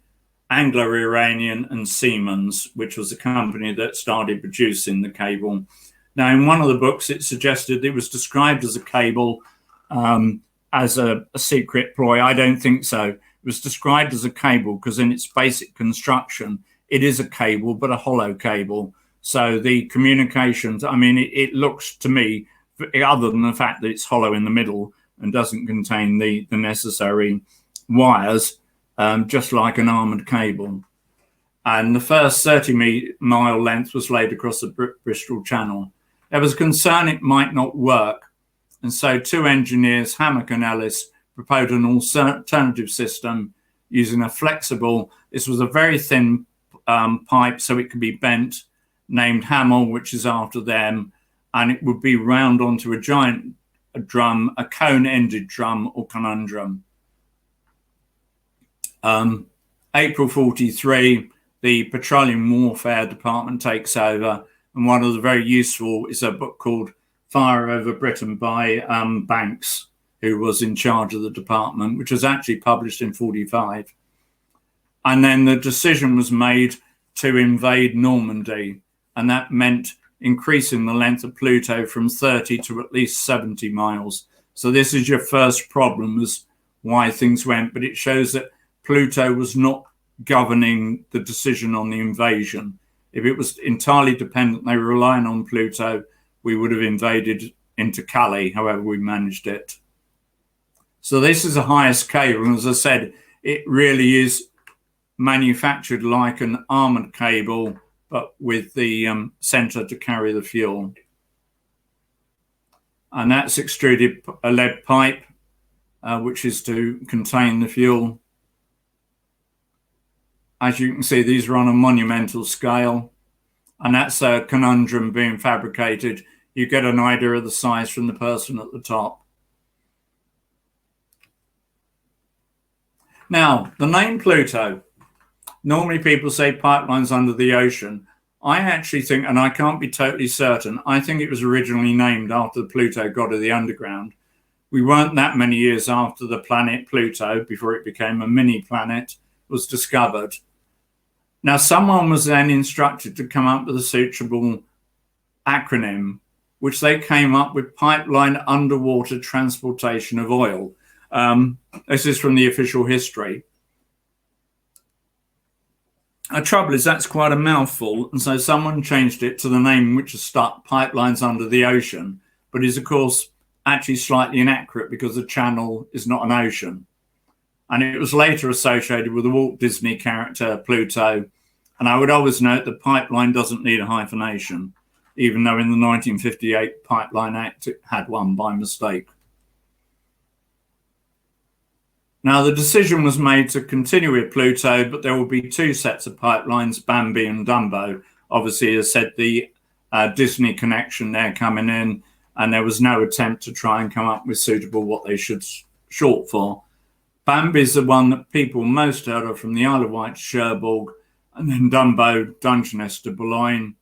Anglo-Iranian and Siemens, which was the company that started producing the cable. Now, in one of the books, it suggested it was described as a cable, as a secret ploy. I don't think so. It was described as a cable because in its basic construction, it is a cable, but a hollow cable. So the communications, I mean, it looks to me, other than the fact that it's hollow in the middle and doesn't contain the necessary wires, just like an armoured cable. And the first 30-mile length was laid across the Bristol Channel. There was concern it might not work. And so two engineers, Hammock and Ellis, proposed an alternative system using a flexible, this was a very thin pipe so it could be bent, named Hamel, which is after them, and it would be wound onto a giant drum, a cone-ended drum or conundrum. April 43, the Petroleum Warfare Department takes over, and one of the very useful is a book called Fire Over Britain by Banks, who was in charge of the department, which was actually published in 45. And then the decision was made to invade Normandy, and that meant increasing the length of PLUTO from 30 to at least 70 miles. So this is your first problem, is why things went, but it shows that PLUTO was not governing the decision on the invasion. If it was entirely dependent, they were relying on Pluto, we would have invaded into Calais, however we managed it. So this is the highest cable, and as I said, it really is manufactured like an armored cable, but with the center to carry the fuel. And that's extruded a lead pipe, which is to contain the fuel. As you can see, these are on a monumental scale, and that's a conundrum being fabricated. You get an idea of the size from the person at the top. Now, the name Pluto, normally people say pipelines under the ocean. I actually think, and I can't be totally certain, I think it was originally named after the Pluto, god of the underground. We weren't that many years after the planet Pluto, before it became a mini planet, was discovered. Now, someone was then instructed to come up with a suitable acronym, which they came up with: Pipeline Underwater Transportation of Oil. This is from the official history. The trouble is that's quite a mouthful, and so someone changed it to the name which is stuck, Pipelines Under the Ocean, but is of course actually slightly inaccurate because the channel is not an ocean. And it was later associated with the Walt Disney character Pluto. And I would always note that pipeline doesn't need a hyphenation, even though in the 1958 Pipeline Act it had one by mistake. Now, the decision was made to continue with Pluto, but there will be two sets of pipelines, Bambi and Dumbo. Obviously, as said, the Disney connection there coming in, and there was no attempt to try and come up with suitable what they should short for. Bambi is the one that people most heard of from the Isle of Wight to Cherbourg, and then Dumbo, Dungeness to Boulogne.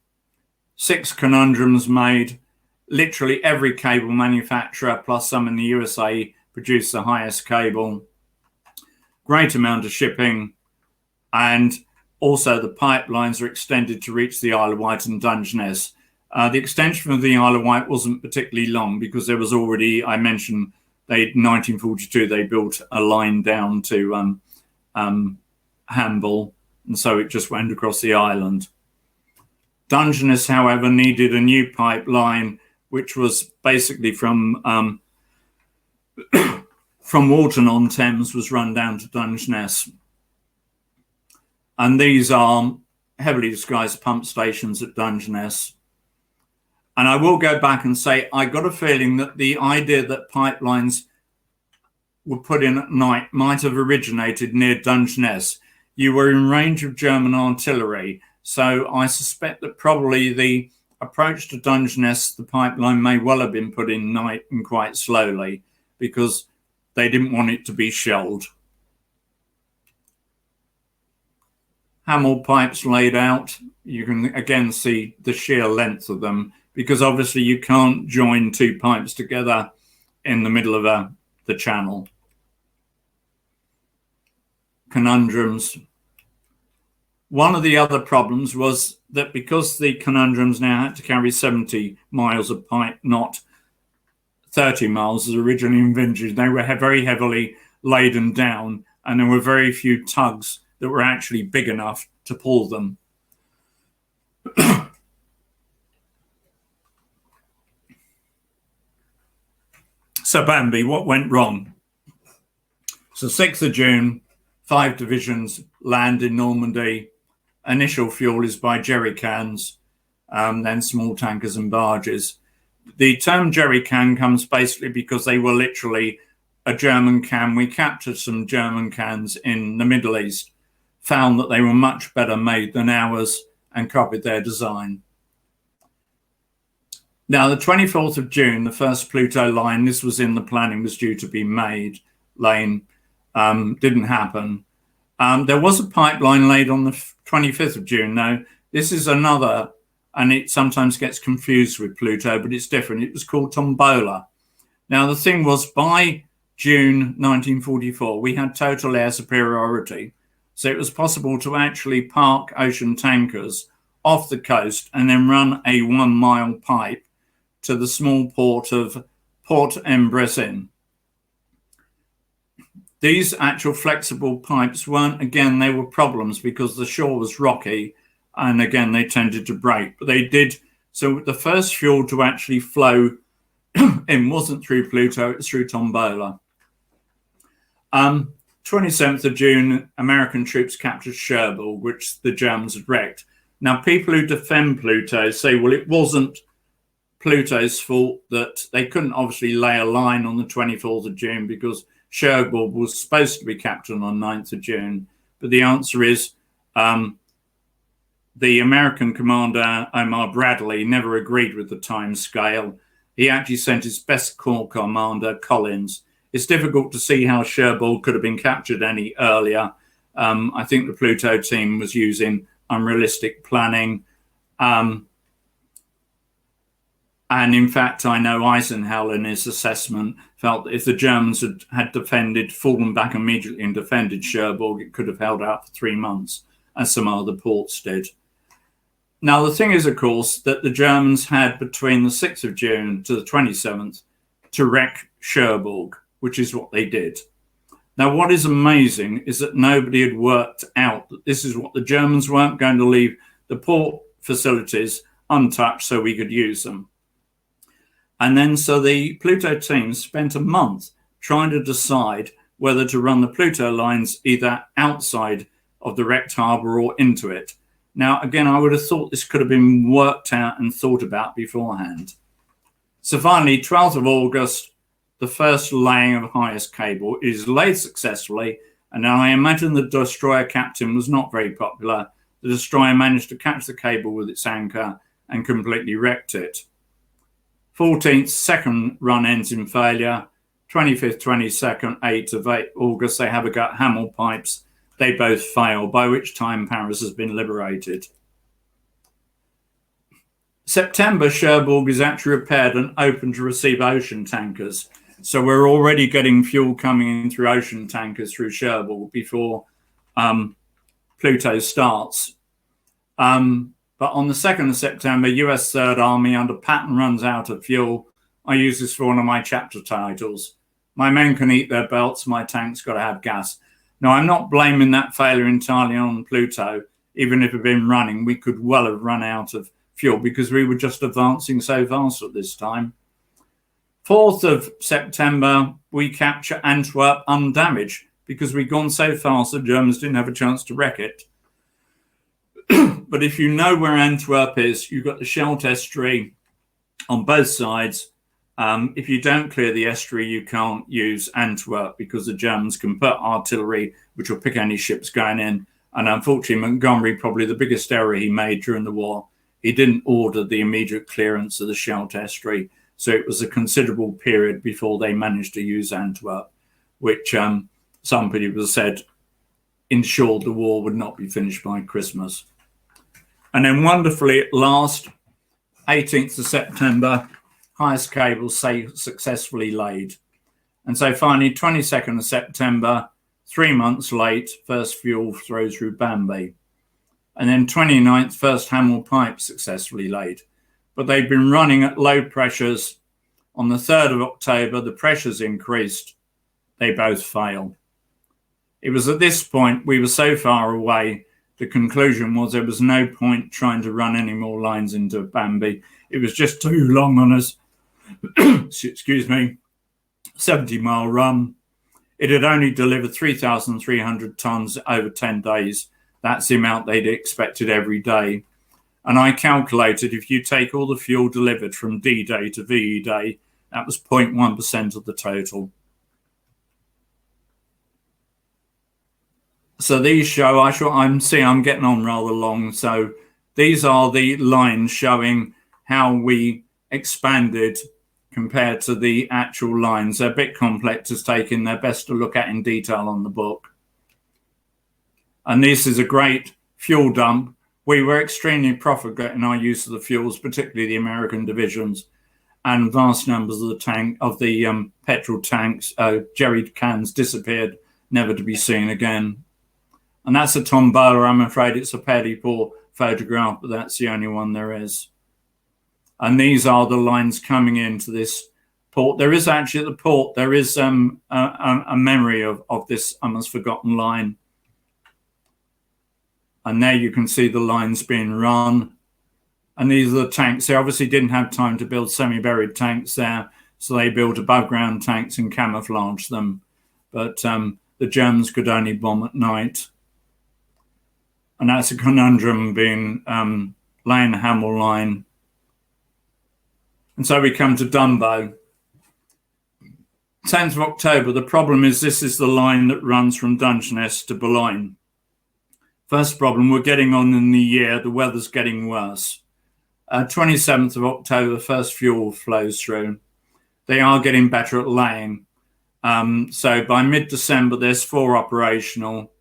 6 conundrums made. Literally every cable manufacturer, plus some in the USA, produced the highest cable. Great amount of shipping, and also the pipelines are extended to reach the Isle of Wight and Dungeness. The extension of the Isle of Wight wasn't particularly long because there was already, I mentioned, in 1942 they built a line down to Hamble, and so it just went across the island. Dungeness, however, needed a new pipeline, which was basically from Walton-on-Thames, was run down to Dungeness. And these are heavily disguised pump stations at Dungeness. And I will go back and say, I got a feeling that the idea that pipelines were put in at night might have originated near Dungeness. You were in range of German artillery. So I suspect that probably the approach to Dungeness, the pipeline may well have been put in night and quite slowly, because they didn't want it to be shelled. Hamel pipes laid out. You can again see the sheer length of them, because obviously you can't join 2 pipes together in the middle of the channel. Conundrums. One of the other problems was that because the conundrums now had to carry 70 miles of pipe, not 30 miles as originally envisaged, they were very heavily laden down, and there were very few tugs that were actually big enough to pull them. So Bambi, what went wrong? So 6th of June, 5 divisions land in Normandy. Initial fuel is by jerry cans, then small tankers and barges. The term jerry can comes basically because they were literally a German can. We captured some German cans in the Middle East, found that they were much better made than ours, and copied their design. Now, the 24th of June, the first Pluto line, this was in the planning, was due to be made. Didn't happen. There was a pipeline laid on the 25th of June. Now, this is another, and it sometimes gets confused with Pluto, but it's different. It was called Tombola. Now, the thing was, by June 1944, we had total air superiority. So it was possible to actually park ocean tankers off the coast and then run a 1-mile pipe to the small port of Port-en-Bressin. These actual flexible pipes weren't, again, they were problems because the shore was rocky, and again, they tended to break. But they did, so the first fuel to actually flow in wasn't through PLUTO, it was through Tombola. 27th of June, American troops captured Cherbourg, which the Germans had wrecked. Now, people who defend PLUTO say, well, it wasn't PLUTO's fault that they couldn't obviously lay a line on the 24th of June because Cherbourg was supposed to be captured on 9th of June. But the answer is the American commander, Omar Bradley, never agreed with the time scale. He actually sent his best corps commander, Collins. It's difficult to see how Cherbourg could have been captured any earlier. I think the PLUTO team was using unrealistic planning. And in fact, I know Eisenhower in his assessment felt that if the Germans had defended, fallen back immediately and defended Cherbourg, it could have held out for 3 months, as some other ports did. Now, the thing is, of course, that the Germans had between the 6th of June to the 27th to wreck Cherbourg, which is what they did. Now, what is amazing is that nobody had worked out that this is what the Germans weren't going to leave the port facilities untouched so we could use them. And then so the PLUTO team spent a month trying to decide whether to run the PLUTO lines either outside of the wrecked harbour or into it. Now, again, I would have thought this could have been worked out and thought about beforehand. So finally, 12th of August, the first laying of highest cable is laid successfully, and I imagine the destroyer captain was not very popular. The destroyer managed to catch the cable with its anchor and completely wrecked it. 14th, second run ends in failure. 25th, 22nd, 8th of August, they have a go at Hamel pipes. They both fail, by which time Paris has been liberated. September, Cherbourg is actually repaired and open to receive ocean tankers. So we're already getting fuel coming in through ocean tankers through Cherbourg before PLUTO starts. But on the 2nd of September, US Third Army under Patton runs out of fuel. I use this for one of my chapter titles. My men can eat their belts, my tank's got to have gas. Now, I'm not blaming that failure entirely on PLUTO. Even if it had been running, we could well have run out of fuel because we were just advancing so fast at this time. 4th of September, we capture Antwerp undamaged because we'd gone so fast the Germans didn't have a chance to wreck it. But if you know where Antwerp is, you've got the Scheldt estuary on both sides. If you don't clear the estuary, you can't use Antwerp because the Germans can put artillery, which will pick any ships going in. And unfortunately, Montgomery, probably the biggest error he made during the war, he didn't order the immediate clearance of the Scheldt estuary. So it was a considerable period before they managed to use Antwerp, which some people said ensured the war would not be finished by Christmas. And then wonderfully, at last, 18th of September, highest cable successfully laid. And so finally, 22nd of September, 3 months late, first fuel throws through Bambi. And then 29th, first Hamel pipe successfully laid. But they'd been running at low pressures. On the 3rd of October, the pressures increased. They both failed. It was at this point, we were so far away, the conclusion was there was no point trying to run any more lines into Bambi. It was just too long on us. Excuse me, 70-mile run. It had only delivered 3,300 tons over 10 days. That's the amount they'd expected every day. And I calculated if you take all the fuel delivered from D-Day to VE Day, that was 0.1% of the total. So these show, I'm getting on rather long. So these are the lines showing how we expanded compared to the actual lines. They're a bit complex to take in. They're best to look at in detail on the book. And this is a great fuel dump. We were extremely profligate in our use of the fuels, particularly the American divisions, and vast numbers of the petrol tanks, jerry cans disappeared, never to be seen again. And that's a Tombola. I'm afraid it's a fairly poor photograph, but that's the only one there is. And these are the lines coming into this port. There is actually at the port, there is a memory of this almost forgotten line. And there you can see the lines being run. And these are the tanks. They obviously didn't have time to build semi-buried tanks there, so they built above ground tanks and camouflaged them. But the Germans could only bomb at night. And that's a conundrum being laying the Hamel line. And so we come to Dumbo. 10th of October, the problem is this is the line that runs from Dungeness to Boulogne. First problem, we're getting on in the year, the weather's getting worse. 27th of October, first fuel flows through. They are getting better at laying. So by mid-December, there's 4 operational,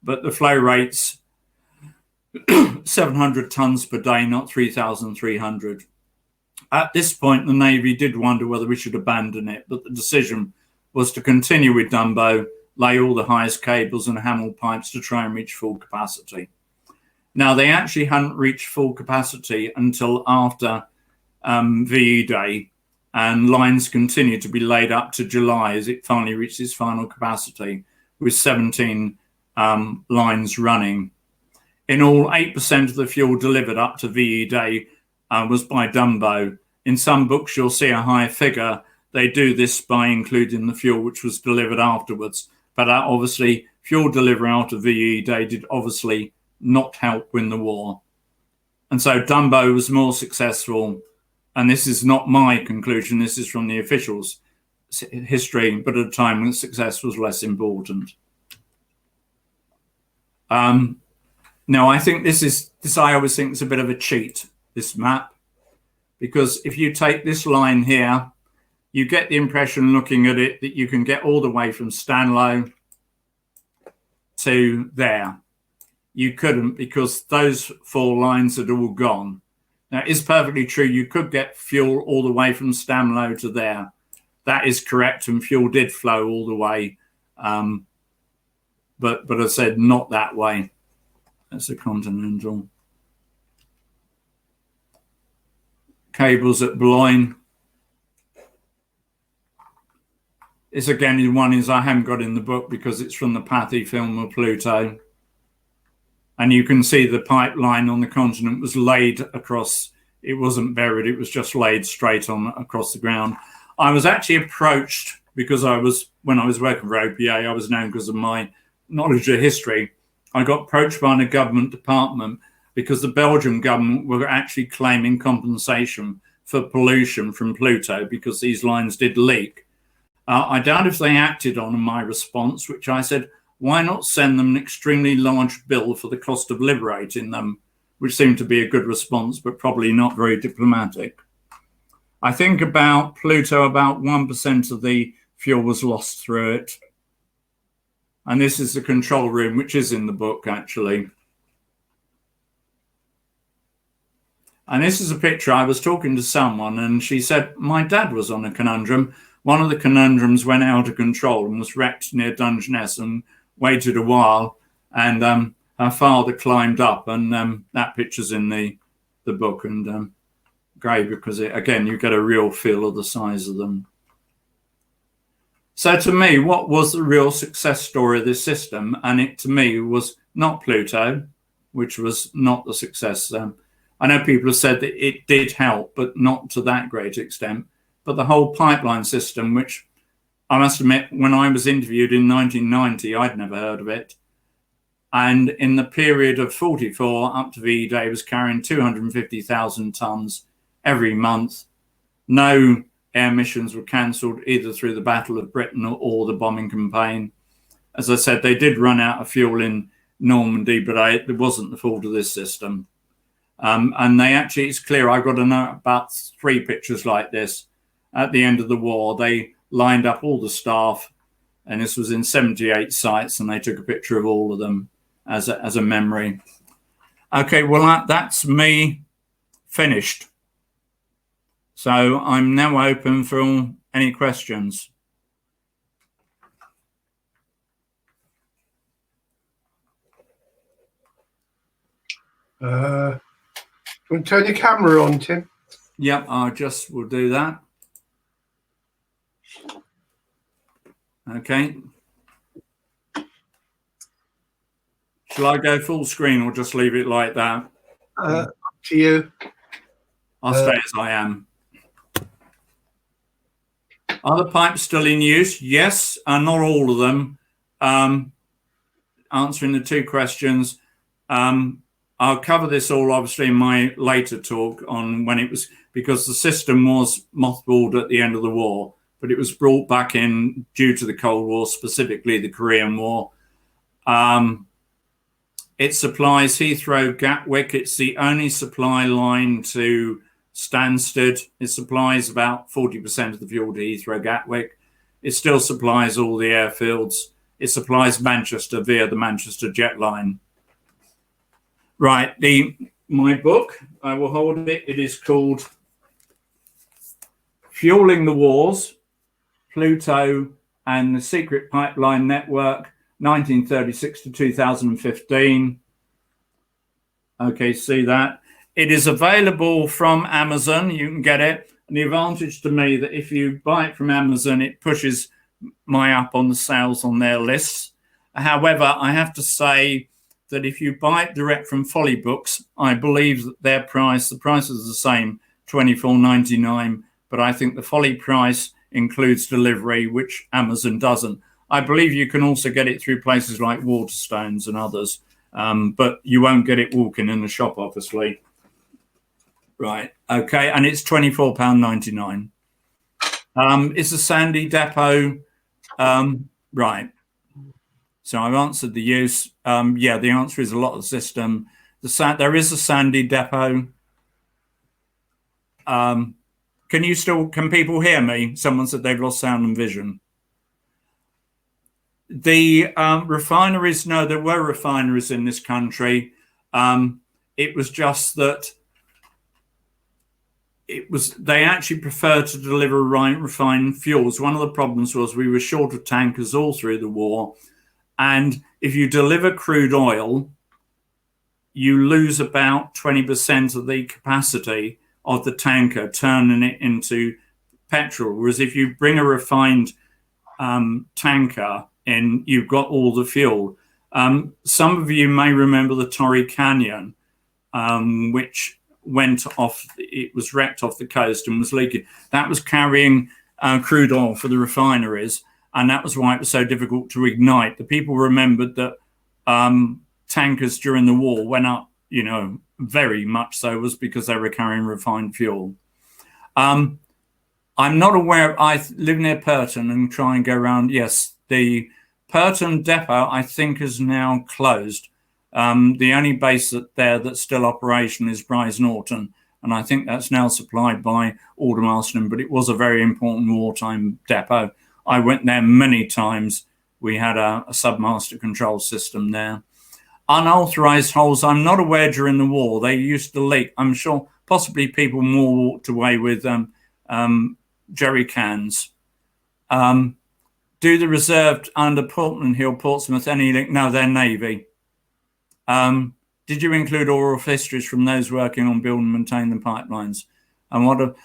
but the flow rate's 700 tons per day, not 3,300. At this point, the Navy did wonder whether we should abandon it, but the decision was to continue with Dumbo, lay all the highest cables and Hamel pipes to try and reach full capacity. Now, they actually hadn't reached full capacity until after VE Day, and lines continued to be laid up to July as it finally reached its final capacity, with 17 lines running. In all, 8% of the fuel delivered up to VE Day was by Dumbo. In some books, you'll see a higher figure. They do this by including the fuel which was delivered afterwards. But that obviously, fuel delivery after VE Day did obviously not help win the war. And so Dumbo was more successful. And this is not my conclusion. This is from the officials' history, but at a time when success was less important. Now, I think this I always think is a bit of a cheat, this map, because if you take this line here, you get the impression looking at it that you can get all the way from Stanlow to there. You couldn't, because those 4 lines had all gone. Now, it's perfectly true. You could get fuel all the way from Stanlow to there. That is correct, and fuel did flow all the way. But I said not that way. That's a Continental. Cables at Boulogne. This again, one is I haven't got in the book because it's from the Pathy film of PLUTO. And you can see the pipeline on the continent was laid across. It wasn't buried. It was just laid straight on across the ground. I was actually approached because when I was working for OPA, I was known because of my knowledge of history. I got approached by a government department because the Belgian government were actually claiming compensation for pollution from PLUTO because these lines did leak. I doubt if they acted on my response, which I said, why not send them an extremely large bill for the cost of liberating them, which seemed to be a good response, but probably not very diplomatic. I think about PLUTO, about 1% of the fuel was lost through it. And this is the control room, which is in the book, actually. And this is a picture. I was talking to someone and she said, my dad was on a conundrum. One of the conundrums went out of control and was wrecked near Dungeness and waited a while. And her father climbed up, and that picture's in the book. And great, because again, you get a real feel of the size of them. So to me, what was the real success story of this system? And it, to me, was not PLUTO, which was not the success. I know people have said that it did help, but not to that great extent. But the whole pipeline system, which I must admit, when I was interviewed in 1990, I'd never heard of it. And in the period of 44 up to VE Day, was carrying 250,000 tons every month. No air missions were cancelled either through the Battle of Britain or the bombing campaign. As I said, they did run out of fuel in Normandy, but it wasn't the fault of this system. And they actually, it's clear, I got to know about 3 pictures like this. At the end of the war, they lined up all the staff, and this was in 78 sites, and they took a picture of all of them as a memory. Okay, well, that's me finished. So I'm now open for any questions. Want to turn your camera on, Tim? Yep, I just will do that. Okay. Shall I go full screen or just leave it like that? Up to you. I'll stay as I am. Are the pipes still in use? Yes, not all of them. Answering the two questions. I'll cover this all obviously in my later talk on when it was, because the system was mothballed at the end of the war, but it was brought back in due to the Cold War, specifically the Korean War. It supplies Heathrow Gatwick. It's the only supply line to Stansted. It supplies about 40% of the fuel to Heathrow Gatwick. It still supplies all the airfields. It supplies Manchester via the Manchester Jet Line. Right, my book, I will hold it. It is called Fueling the Wars, PLUTO and the Secret Pipeline Network, 1936 to 2015. Okay, see that. It is available from Amazon. You can get it. And the advantage to me that if you buy it from Amazon, it pushes my up on the sales on their lists. However, I have to say that if you buy it direct from Folly Books, I believe that the price is the same, $24.99, but I think the Folly price includes delivery, which Amazon doesn't. I believe you can also get it through places like Waterstones and others, but you won't get it walking in the shop, obviously. Right, okay, and it's £24.99. It's a Sandy depot. Right. So I've answered the use. Yeah, the answer is a lot of the system. There is a Sandy depot. Can people hear me? Someone said they've lost sound and vision. The refineries, no, there were refineries in this country. It was just that they actually preferred to deliver refined fuels. One of the problems was we were short of tankers all through the war. And if you deliver crude oil, you lose about 20% of the capacity of the tanker, turning it into petrol. Whereas if you bring a refined tanker in, you've got all the fuel. Some of you may remember the Torrey Canyon, which went off, it was wrecked off the coast and was leaking. That was carrying crude oil for the refineries. And that was why it was so difficult to ignite. The people remembered that tankers during the war went up, very much so, was because they were carrying refined fuel. I'm not aware, I live near Purton and try and go around. Yes, the Purton depot, I think, is now closed. The only base that's still operational is Bryce Norton. And I think that's now supplied by Aldermaston, but it was a very important wartime depot. I went there many times. We had a submaster control system there. Unauthorized holes, I'm not aware during the war. They used to leak. I'm sure possibly people more walked away with jerry cans. Do the reserved under Portland Hill, Portsmouth, any link? No, they're Navy. Did you include oral histories from those working on build and maintain the pipelines? And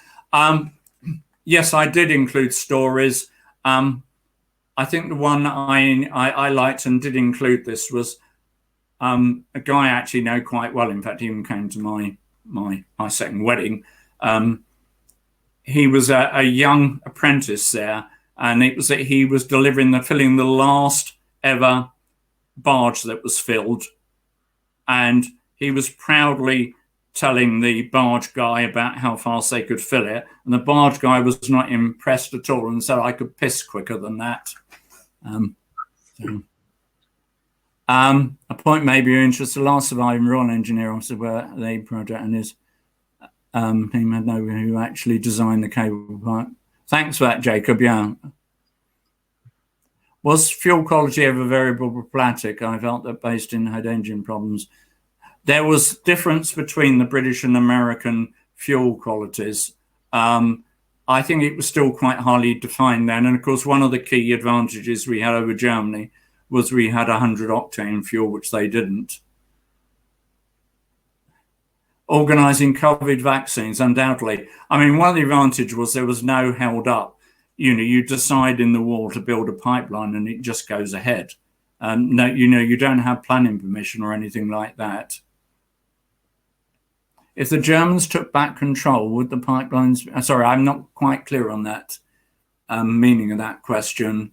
yes, I did include stories. I think the one I liked and did include this was a guy I actually know quite well. In fact, he even came to my second wedding. He was a young apprentice there, and it was that he was filling the last ever barge that was filled, and he was proudly telling the barge guy about how fast they could fill it, and the barge guy was not impressed at all and said, I could piss quicker than that. A point maybe you're interested. The last surviving Royal Engineer officer where the project and his team had no who actually designed the cable pipe. Thanks for that, Jacob. Yeah. Was fuel quality ever variable or plastic? I felt that based in had engine problems. There was difference between the British and American fuel qualities. I think it was still quite highly defined then. And of course, one of the key advantages we had over Germany was we had 100 octane fuel, which they didn't. Organising COVID vaccines, undoubtedly. I mean, one of the advantages was there was no held up. you decide in the war to build a pipeline and it just goes ahead. No, you don't have planning permission or anything like that. If the Germans took back control, would the pipelines... Sorry, I'm not quite clear on that meaning of that question.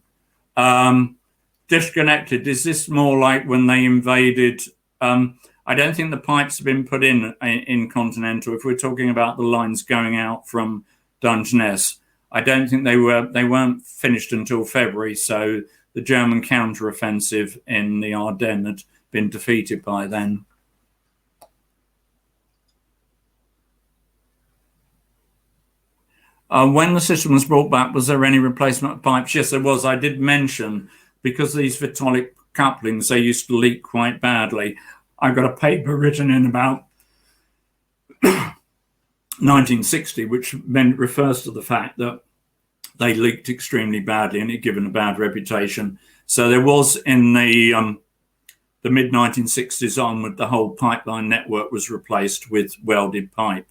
Disconnected, is this more like when they invaded... I don't think the pipes have been put in Continental. If we're talking about the lines going out from Dungeness, I don't think they weren't finished until February, so the German counteroffensive in the Ardennes had been defeated by then. When the system was brought back, was there any replacement of pipes? Yes, there was. I did mention, because these Whittle couplings, they used to leak quite badly. I got a paper written in about 1960, which refers to the fact that they leaked extremely badly and it given a bad reputation. So there was, in the mid-1960s onward, the whole pipeline network was replaced with welded pipe.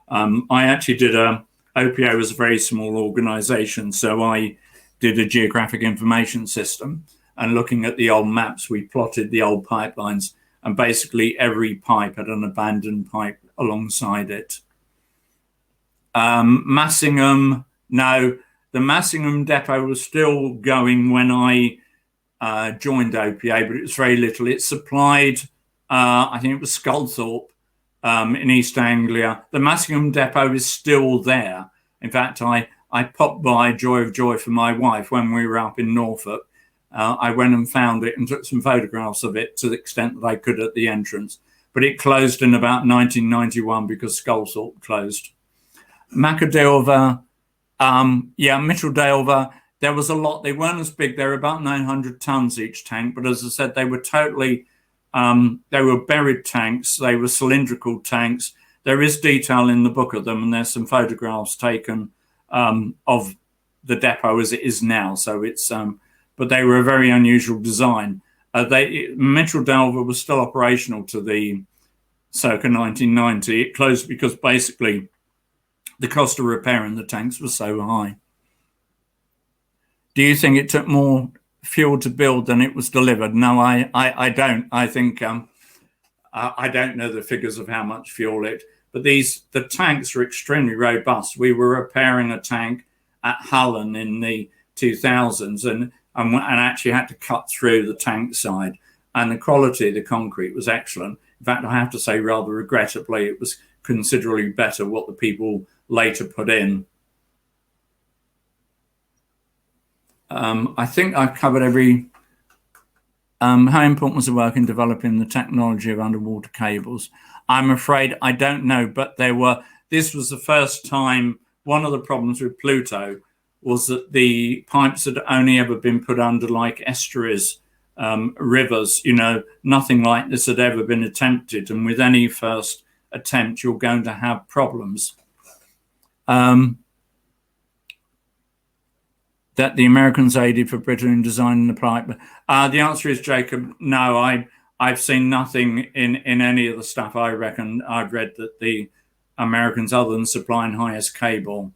I actually did OPO was a very small organization, so I did a geographic information system, and looking at the old maps, we plotted the old pipelines, and basically every pipe had an abandoned pipe alongside it. Massingham, no, the Massingham depot was still going when I joined OPA, but it was very little. It supplied, I think it was Sculthorpe in East Anglia. The Massingham depot is still there. In fact, I popped by, joy of joy for my wife, when we were up in Norfolk. I went and found it and took some photographs of it to the extent that I could at the entrance. But it closed in about 1991 because Sculthorpe closed. Macadelva, Mitcheldelva, there was a lot. They weren't as big. They were about 900 tons each tank. But as I said, they were totally, they were buried tanks. They were cylindrical tanks. There is detail in the book of them, and there's some photographs taken of the depot as it is now. So it's, but they were a very unusual design. Mitcheldelva was still operational to the circa 1990. It closed because basically the cost of repairing the tanks was so high. Do you think it took more fuel to build than it was delivered? No, I don't. I think I don't know the figures of how much fuel it. But the tanks are extremely robust. We were repairing a tank at Hullen in the 2000s and actually had to cut through the tank side. And the quality of the concrete was excellent. In fact, I have to say, rather regrettably, it was considerably better what the people later put in. I think I've covered every... how important was the work in developing the technology of underwater cables? I'm afraid I don't know, but this was the first time. One of the problems with PLUTO was that the pipes had only ever been put under like estuaries, rivers, nothing like this had ever been attempted. And with any first attempt, you're going to have problems. That the Americans aided for Britain in designing the pipe. The answer is, Jacob, no, I've seen nothing in any of the stuff. I reckon I've read that the Americans, other than supplying highest cable,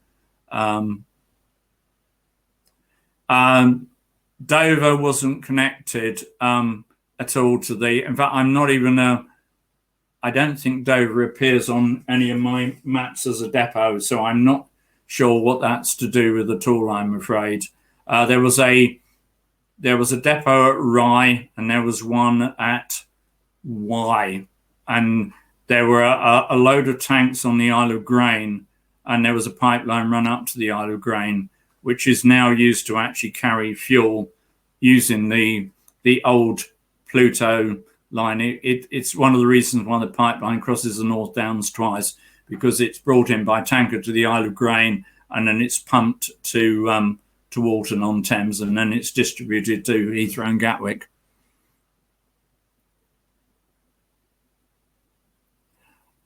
Dover wasn't connected at all to in fact, I'm not even I don't think Dover appears on any of my maps as a depot, so I'm not sure what that's to do with at all, I'm afraid. There was a depot at Rye and there was one at Wye, and there were a load of tanks on the Isle of Grain, and there was a pipeline run up to the Isle of Grain, which is now used to actually carry fuel using the old PLUTO line. It's one of the reasons why the pipeline crosses the North Downs twice, because it's brought in by tanker to the Isle of Grain, and then it's pumped to Walton-on-Thames, and then it's distributed to Heathrow and Gatwick.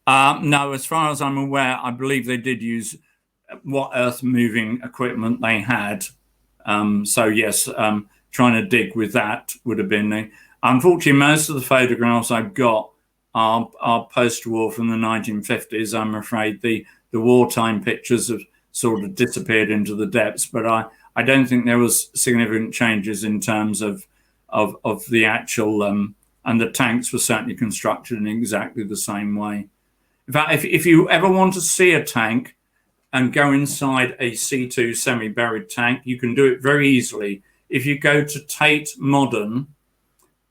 No, as far as I'm aware, I believe they did use what earth-moving equipment they had. So yes, trying to dig with that would have been... Unfortunately, most of the photographs I've got are post-war from the 1950s. I'm afraid the wartime pictures of sort of disappeared into the depths. But I don't think there was significant changes in terms of the actual, and the tanks were certainly constructed in exactly the same way. In fact, if you ever want to see a tank and go inside a C2 semi-buried tank, you can do it very easily. If you go to Tate Modern,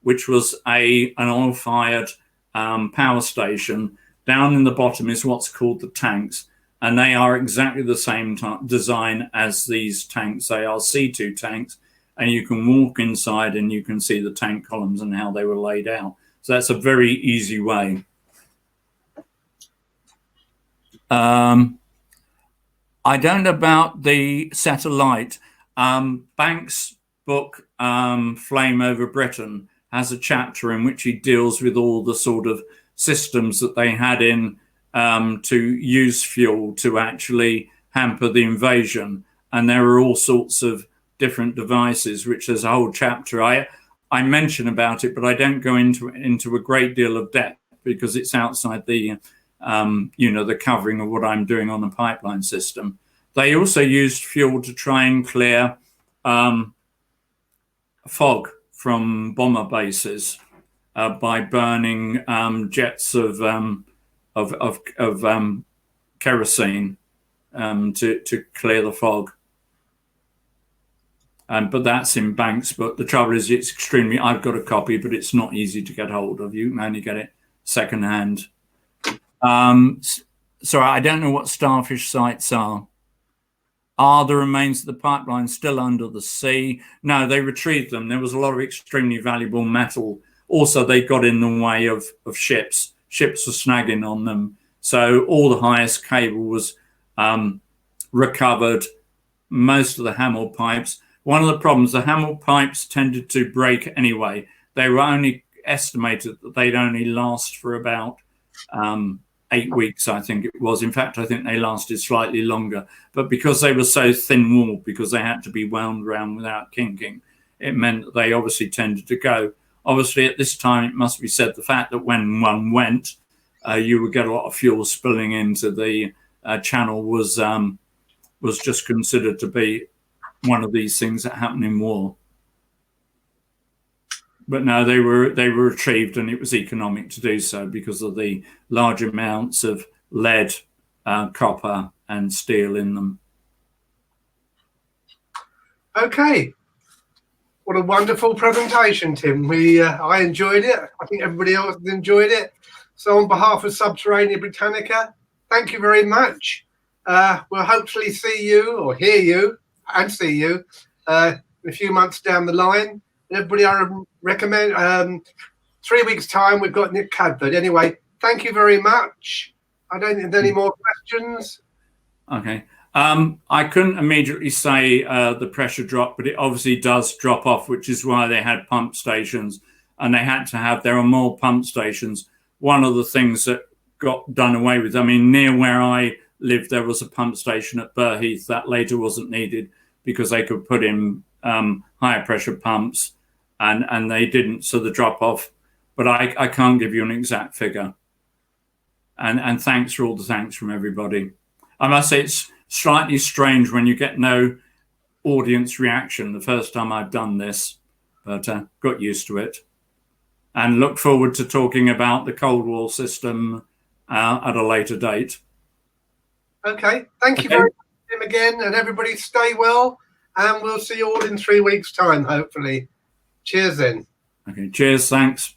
which was an oil-fired power station, down in the bottom is what's called the tanks. And they are exactly the same design as these tanks. They are C2 tanks, and you can walk inside and you can see the tank columns and how they were laid out. So that's a very easy way. I don't know about the satellite. Banks' book, Flame Over Britain, has a chapter in which he deals with all the sort of systems that they had in to use fuel to actually hamper the invasion. And there are all sorts of different devices, which there's a whole chapter. I mention about it, but I don't go into a great deal of depth because it's outside the the covering of what I'm doing on the pipeline system. They also used fuel to try and clear fog from bomber bases by burning jets of kerosene to clear the fog. But that's in Banks' book. The trouble is, it's extremely. I've got a copy, but it's not easy to get hold of. You can only get it secondhand. So I don't know what starfish sites are. Are the remains of the pipeline still under the sea? No, they retrieved them. There was a lot of extremely valuable metal. Also, they got in the way of ships. Ships were snagging on them. So all the highest cable was recovered. Most of the Hamel pipes. One of the problems, the Hamel pipes tended to break anyway. They were only estimated that they'd only last for about 8 weeks, I think it was. In fact, I think they lasted slightly longer. But because they were so thin-walled, because they had to be wound around without kinking, it meant that they obviously tended to go. Obviously, at this time, it must be said, the fact that when one went, you would get a lot of fuel spilling into the channel was just considered to be one of these things that happen in war. But no, they were retrieved, and it was economic to do so because of the large amounts of lead, copper, and steel in them. Okay. What a wonderful presentation, Tim. I enjoyed it. I think everybody else has enjoyed it. So on behalf of Subterranea Britannica, thank you very much. We'll hopefully see you or hear you and see you in a few months down the line. And everybody, I recommend 3 weeks' time, we've got Nick Cadford. Anyway, thank you very much. I don't think there's any more questions. Okay. I couldn't immediately say the pressure drop, but it obviously does drop off, which is why they had pump stations, and they had to have, there are more pump stations. One of the things that got done away with, I mean, near where I lived, there was a pump station at Burheath that later wasn't needed because they could put in higher pressure pumps, and they didn't, so the drop off, but I can't give you an exact figure. And thanks for all the thanks from everybody. I must say it's slightly strange when you get no audience reaction the first time I've done this, but got used to it. And look forward to talking about the Cold War system at a later date. Okay, thank you very much, Tim, again, and everybody stay well, and we'll see you all in 3 weeks' time, hopefully. Cheers then. Okay, cheers, thanks.